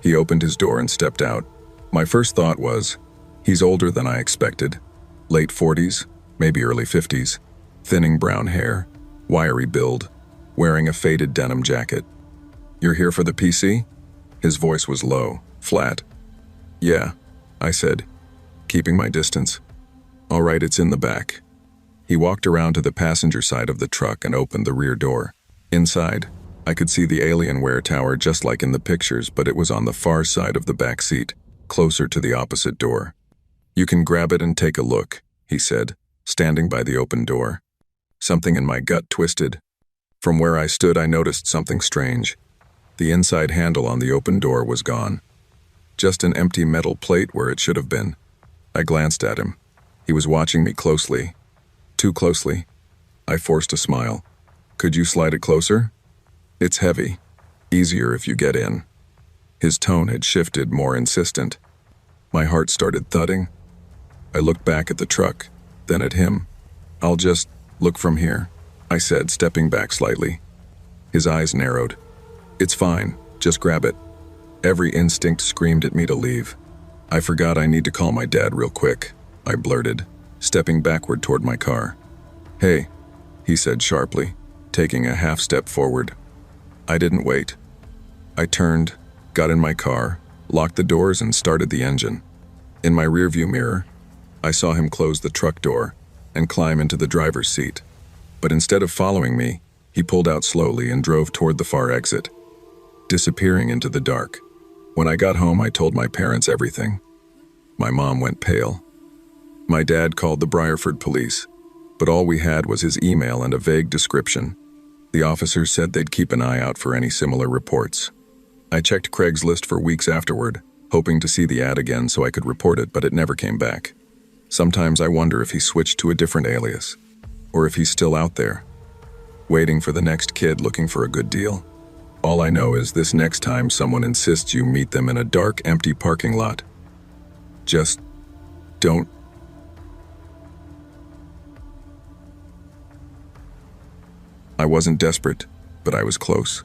He opened his door and stepped out. My first thought was, he's older than I expected. Late 40s, maybe early 50s. Thinning brown hair, wiry build, wearing a faded denim jacket. "You're here for the PC?" His voice was low, flat. "Yeah," I said, keeping my distance. "All right, it's in the back." He walked around to the passenger side of the truck and opened the rear door. Inside, I could see the Alienware tower just like in the pictures, but it was on the far side of the back seat, closer to the opposite door. "You can grab it and take a look," he said, standing by the open door. Something in my gut twisted. From where I stood, I noticed something strange. The inside handle on the open door was gone. Just an empty metal plate where it should have been. I glanced at him. He was watching me closely. Too closely. I forced a smile. "Could you slide it closer? It's heavy. Easier if you get in." His tone had shifted, more insistent. My heart started thudding. I looked back at the truck, then at him. "I'll just look from here," I said, stepping back slightly. His eyes narrowed. "It's fine, just grab it." Every instinct screamed at me to leave. "I forgot I need to call my dad real quick," I blurted, stepping backward toward my car. "Hey," he said sharply, taking a half step forward. I didn't wait. I turned, got in my car, locked the doors and started the engine. In my rearview mirror, I saw him close the truck door and climb into the driver's seat. But instead of following me, he pulled out slowly and drove toward the far exit, disappearing into the dark. When I got home, I told my parents everything. My mom went pale. My dad called the Briarford police, but all we had was his email and a vague description. The officers said they'd keep an eye out for any similar reports. I checked Craigslist for weeks afterward, hoping to see the ad again so I could report it, but it never came back. Sometimes I wonder if he switched to a different alias, or if he's still out there, waiting for the next kid looking for a good deal. All I know is this next time someone insists you meet them in a dark, empty parking lot, just don't. I wasn't desperate, but I was close.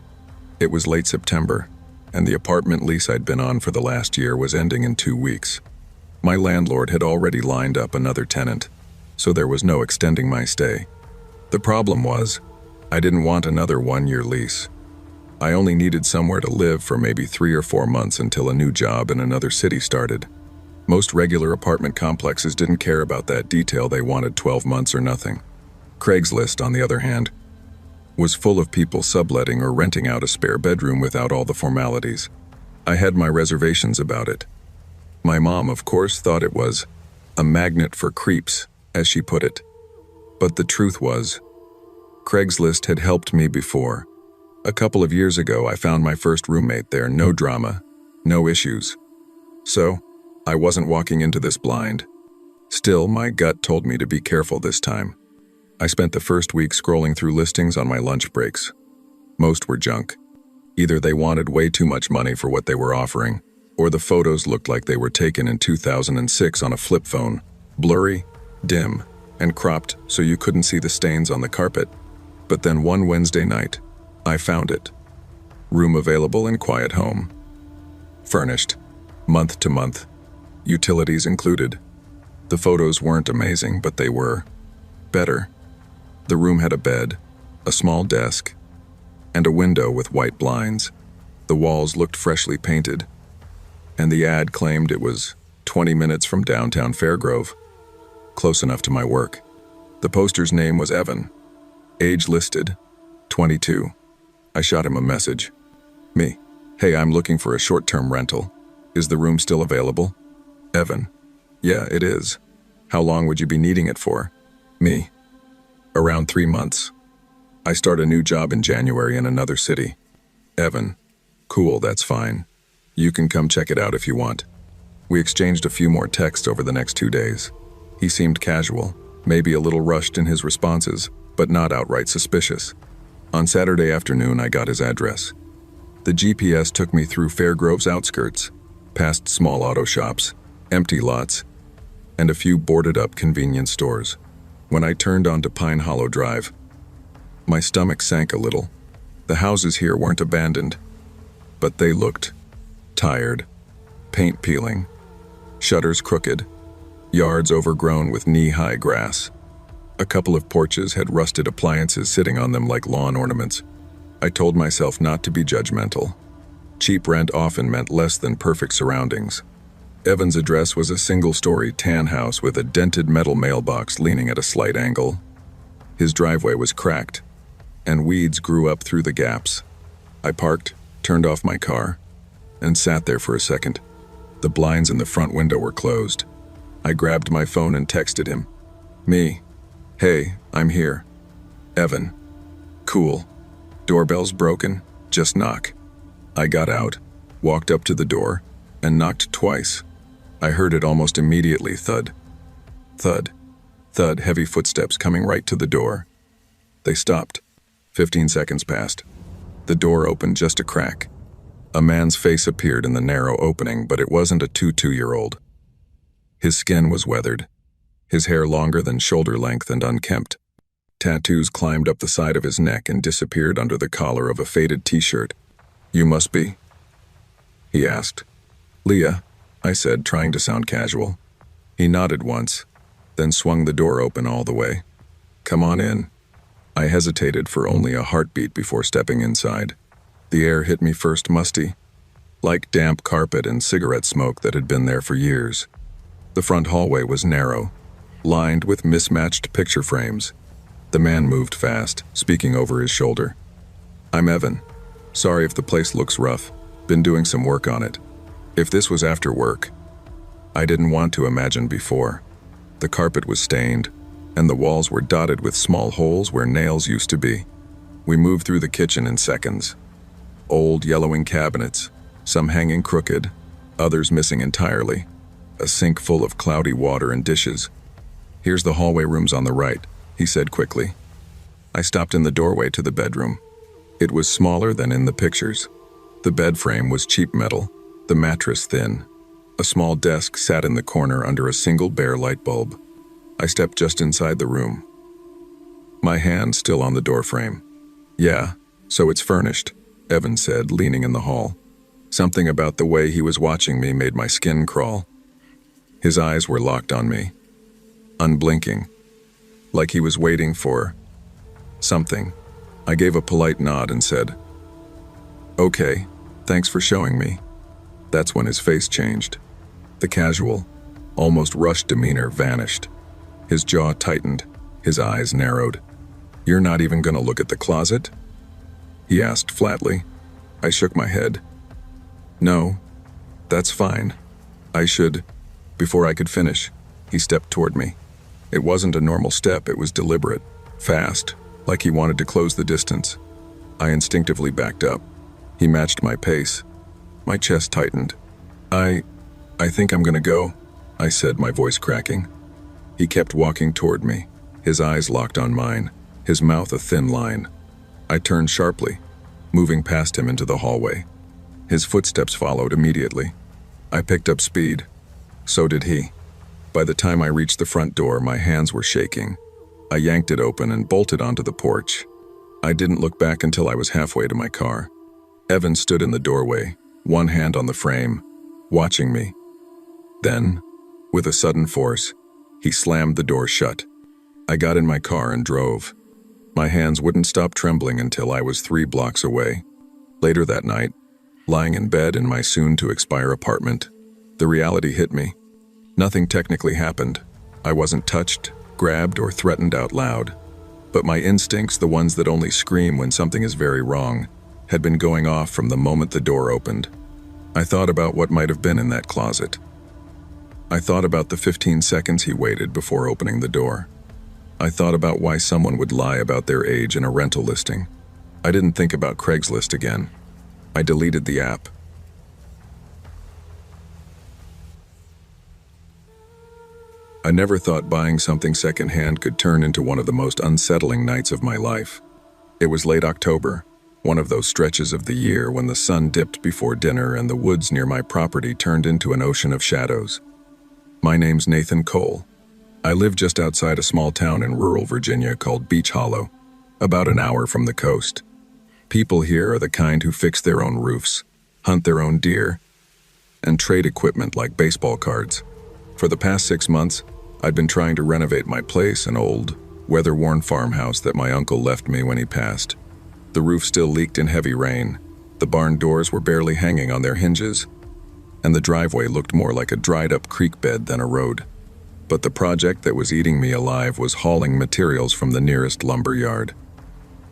It was late September, and the apartment lease I'd been on for the last year was ending in 2 weeks. My landlord had already lined up another tenant, so there was no extending my stay. The problem was, I didn't want another 1-year lease. I only needed somewhere to live for maybe 3 or 4 months until a new job in another city started. Most regular apartment complexes didn't care about that detail. They wanted 12 months or nothing. Craigslist, on the other hand, was full of people subletting or renting out a spare bedroom without all the formalities. I had my reservations about it. My mom, of course, thought it was a magnet for creeps, as she put it. But the truth was, Craigslist had helped me before. A couple of years ago, I found my first roommate there, no drama, no issues. So, I wasn't walking into this blind. Still, my gut told me to be careful this time. I spent the first week scrolling through listings on my lunch breaks. Most were junk. Either they wanted way too much money for what they were offering, or the photos looked like they were taken in 2006 on a flip phone, blurry, dim, and cropped so you couldn't see the stains on the carpet. But then one Wednesday night, I found it. Room available in quiet home. Furnished, month to month, utilities included. The photos weren't amazing, but they were better. The room had a bed, a small desk, and a window with white blinds. The walls looked freshly painted, and the ad claimed it was 20 minutes from downtown Fairgrove, close enough to my work. The poster's name was Evan. Age listed, 22. I shot him a message. Me. Hey, I'm looking for a short-term rental. Is the room still available? Evan. Yeah, it is. How long would you be needing it for? Me. Around 3 months. I start a new job in January in another city. Evan. Cool, that's fine. You can come check it out if you want. We exchanged a few more texts over the next 2 days. He seemed casual, maybe a little rushed in his responses, but not outright suspicious. On Saturday afternoon, I got his address. The GPS took me through Fairgrove's outskirts, past small auto shops, empty lots, and a few boarded-up convenience stores. When I turned onto Pine Hollow Drive, my stomach sank a little. The houses here weren't abandoned, but they looked tired, paint peeling, shutters crooked, yards overgrown with knee-high grass. A couple of porches had rusted appliances sitting on them like lawn ornaments. I told myself not to be judgmental. Cheap rent often meant less than perfect surroundings. Evan's address was a single-story tan house with a dented metal mailbox leaning at a slight angle. His driveway was cracked, and weeds grew up through the gaps. I parked, turned off my car, and sat there for a second. The blinds in the front window were closed. I grabbed my phone and texted him. Me. Hey, I'm here. Evan. Cool. Doorbell's broken. Just knock. I got out, walked up to the door, and knocked twice. I heard it almost immediately thud. Thud. Thud, heavy footsteps coming right to the door. They stopped. 15 seconds passed. The door opened just a crack. A man's face appeared in the narrow opening, but it wasn't a 2-year-old. His skin was weathered, his hair longer than shoulder length and unkempt. Tattoos climbed up the side of his neck and disappeared under the collar of a faded t-shirt. You must be? He asked. Leah, I said, trying to sound casual. He nodded once, then swung the door open all the way. Come on in. I hesitated for only a heartbeat before stepping inside. The air hit me first musty, like damp carpet and cigarette smoke that had been there for years. The front hallway was narrow, lined with mismatched picture frames. The man moved fast, speaking over his shoulder. I'm Evan. Sorry if the place looks rough. Been doing some work on it. If this was after work, I didn't want to imagine before. The carpet was stained, and the walls were dotted with small holes where nails used to be. We moved through the kitchen in seconds. Old yellowing cabinets, some hanging crooked, others missing entirely. A sink full of cloudy water and dishes. Here's the hallway rooms on the right, he said quickly. I stopped in the doorway to the bedroom. It was smaller than in the pictures. The bed frame was cheap metal, the mattress thin. A small desk sat in the corner under a single bare light bulb. I stepped just inside the room, my hand still on the doorframe. Yeah, so it's furnished, Evan said, leaning in the hall. Something about the way he was watching me made my skin crawl. His eyes were locked on me, unblinking, like he was waiting for something. I gave a polite nod and said, Okay, thanks for showing me. That's when his face changed. The casual, almost rushed demeanor vanished. His jaw tightened, his eyes narrowed. You're not even gonna look at the closet? He asked flatly. I shook my head. No, that's fine. I should. Before I could finish, he stepped toward me. It wasn't a normal step, it was deliberate, fast, like he wanted to close the distance. I instinctively backed up. He matched my pace. My chest tightened. I think I'm gonna go, I said, my voice cracking. He kept walking toward me, his eyes locked on mine, his mouth a thin line. I turned sharply, moving past him into the hallway. His footsteps followed immediately. I picked up speed. So did he. By the time I reached the front door, my hands were shaking. I yanked it open and bolted onto the porch. I didn't look back until I was halfway to my car. Evan stood in the doorway, one hand on the frame, watching me. Then, with a sudden force, he slammed the door shut. I got in my car and drove. My hands wouldn't stop trembling until I was 3 blocks away. Later that night, lying in bed in my soon-to-expire apartment, the reality hit me. Nothing technically happened. I wasn't touched, grabbed, or threatened out loud. But my instincts, the ones that only scream when something is very wrong, had been going off from the moment the door opened. I thought about what might have been in that closet. I thought about the 15 seconds he waited before opening the door. I thought about why someone would lie about their age in a rental listing. I didn't think about Craigslist again. I deleted the app. I never thought buying something secondhand could turn into one of the most unsettling nights of my life. It was late October, one of those stretches of the year when the sun dipped before dinner and the woods near my property turned into an ocean of shadows. My name's Nathan Cole. I live just outside a small town in rural Virginia called Beach Hollow, about an hour from the coast. People here are the kind who fix their own roofs, hunt their own deer, and trade equipment like baseball cards. For the past 6 months, I'd been trying to renovate my place, an old, weather-worn farmhouse that my uncle left me when he passed. The roof still leaked in heavy rain, the barn doors were barely hanging on their hinges, and the driveway looked more like a dried-up creek bed than a road. But the project that was eating me alive was hauling materials from the nearest lumber yard.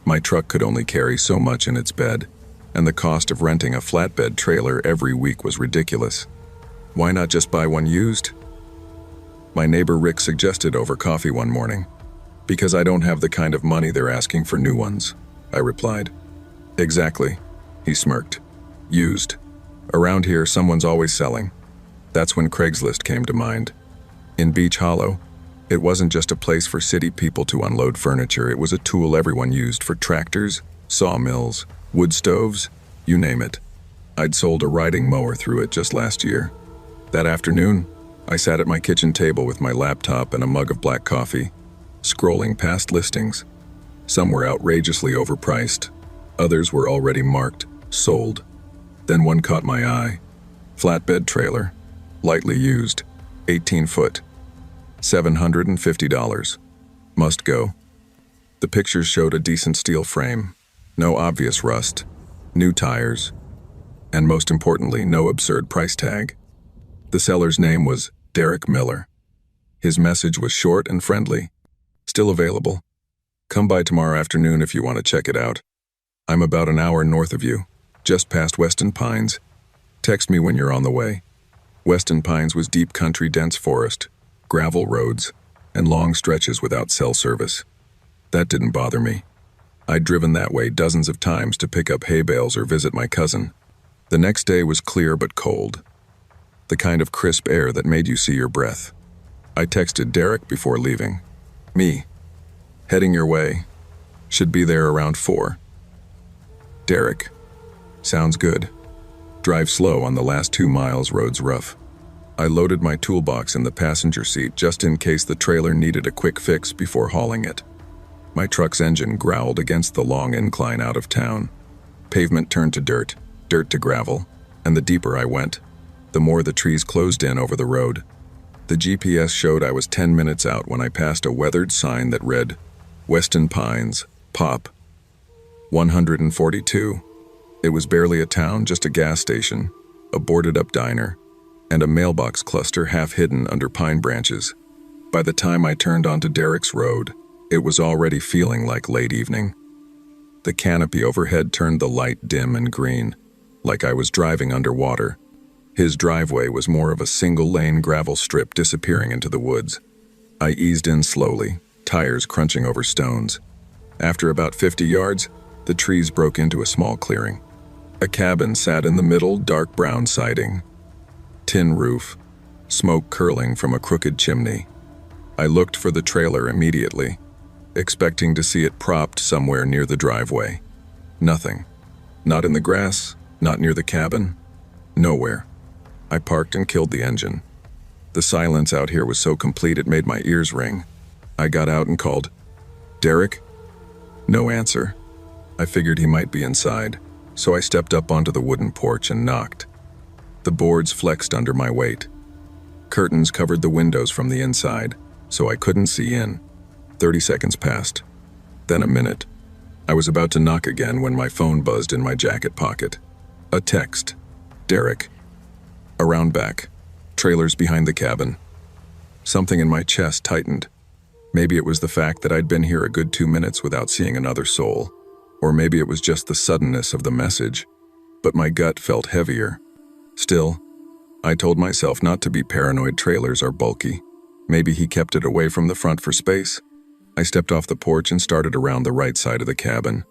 My truck could only carry so much in its bed, and the cost of renting a flatbed trailer every week was ridiculous. Why not just buy one used? My neighbor Rick suggested over coffee one morning. Because I don't have the kind of money they're asking for new ones, I replied. Exactly, he smirked. Used. Around here, someone's always selling. That's when Craigslist came to mind. In Beach Hollow, it wasn't just a place for city people to unload furniture, it was a tool everyone used for tractors, sawmills, wood stoves, you name it. I'd sold a riding mower through it just last year. That afternoon, I sat at my kitchen table with my laptop and a mug of black coffee, scrolling past listings. Some were outrageously overpriced. Others were already marked, sold. Then one caught my eye. Flatbed trailer, lightly used, 18-foot, $750. Must go. The pictures showed a decent steel frame, no obvious rust, new tires, and most importantly, no absurd price tag. The seller's name was Derek Miller. His message was short and friendly. Still available. Come by tomorrow afternoon if you want to check it out. I'm about an hour north of you, just past Weston Pines. Text me when you're on the way. Weston Pines was deep country, dense forest, gravel roads, and long stretches without cell service. That didn't bother me. I'd driven that way dozens of times to pick up hay bales or visit my cousin. The next day was clear but cold. The kind of crisp air that made you see your breath. I texted Derek before leaving. Me. Heading your way. Should be there around 4. Derek. Sounds good. Drive slow on the last 2 miles, road's rough. I loaded my toolbox in the passenger seat just in case the trailer needed a quick fix before hauling it. My truck's engine growled against the long incline out of town. Pavement turned to dirt, dirt to gravel, and the deeper I went, the more the trees closed in over the road. The GPS showed I was 10 minutes out when I passed a weathered sign that read, Weston Pines, Pop. 142. It was barely a town, just a gas station, a boarded-up diner, and a mailbox cluster half hidden under pine branches. By the time I turned onto Derek's road, it was already feeling like late evening. The canopy overhead turned the light dim and green, like I was driving underwater. His driveway was more of a single-lane gravel strip disappearing into the woods. I eased in slowly, tires crunching over stones. After about 50 yards, the trees broke into a small clearing. A cabin sat in the middle, dark brown siding. Tin roof, smoke curling from a crooked chimney. I looked for the trailer immediately, expecting to see it propped somewhere near the driveway. Nothing. Not in the grass, not near the cabin. Nowhere. I parked and killed the engine. The silence out here was so complete it made my ears ring. I got out and called, "Derek?" No answer. I figured he might be inside, so I stepped up onto the wooden porch and knocked. The boards flexed under my weight. Curtains covered the windows from the inside, so I couldn't see in. 30 seconds passed. Then a minute. I was about to knock again when my phone buzzed in my jacket pocket. A text. "Derek." Around back. Trailers behind the cabin. Something in my chest tightened. Maybe it was the fact that I'd been here a good 2 minutes without seeing another soul. Or maybe it was just the suddenness of the message. But my gut felt heavier. Still, I told myself not to be paranoid. Trailers are bulky. Maybe he kept it away from the front for space. I stepped off the porch and started around the right side of the cabin.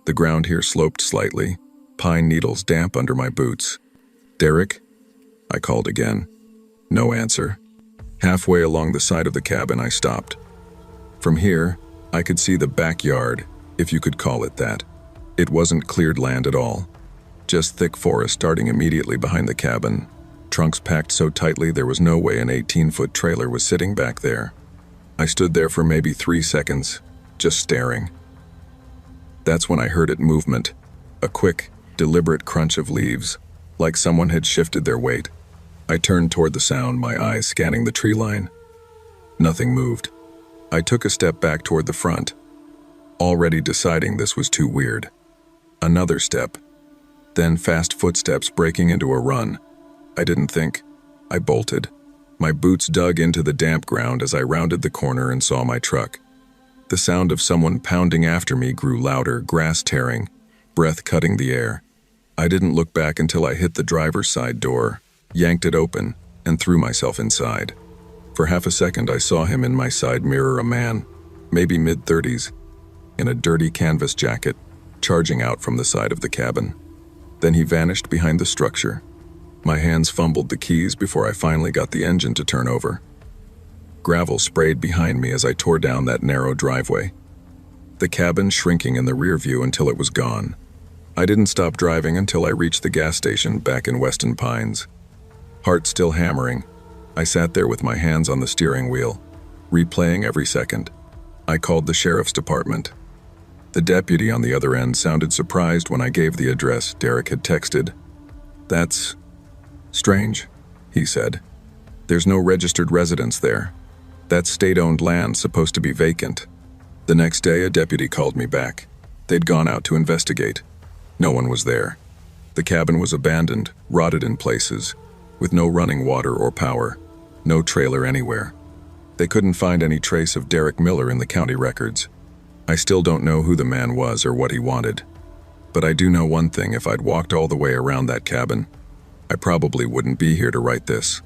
The ground here sloped slightly, pine needles damp under my boots. "Derek?" I called again. No answer. Halfway along the side of the cabin, I stopped. From here, I could see the backyard, if you could call it that. It wasn't cleared land at all. Just thick forest starting immediately behind the cabin. Trunks packed so tightly there was no way an 18-foot trailer was sitting back there. I stood there for maybe 3 seconds, just staring. That's when I heard it movement. A quick, deliberate crunch of leaves, like someone had shifted their weight. I turned toward the sound, my eyes scanning the tree line. Nothing moved. I took a step back toward the front, already deciding this was too weird. Another step. Then fast footsteps breaking into a run. I didn't think. I bolted. My boots dug into the damp ground as I rounded the corner and saw my truck. The sound of someone pounding after me grew louder, grass tearing, breath cutting the air. I didn't look back until I hit the driver's side door, yanked it open, and threw myself inside. For half a second I saw him in my side mirror, a man, maybe mid-30s, in a dirty canvas jacket, charging out from the side of the cabin. Then he vanished behind the structure. My hands fumbled the keys before I finally got the engine to turn over. Gravel sprayed behind me as I tore down that narrow driveway, the cabin shrinking in the rear view until it was gone. I didn't stop driving until I reached the gas station back in Weston Pines. Heart still hammering, I sat there with my hands on the steering wheel, replaying every second. I called the sheriff's department. The deputy on the other end sounded surprised when I gave the address Derek had texted. "That's strange," he said. "There's no registered residence there. That's state-owned land supposed to be vacant." The next day, a deputy called me back. They'd gone out to investigate. No one was there. The cabin was abandoned, rotted in places, with no running water or power, no trailer anywhere. They couldn't find any trace of Derek Miller in the county records. I still don't know who the man was or what he wanted. But I do know one thing: if I'd walked all the way around that cabin, I probably wouldn't be here to write this.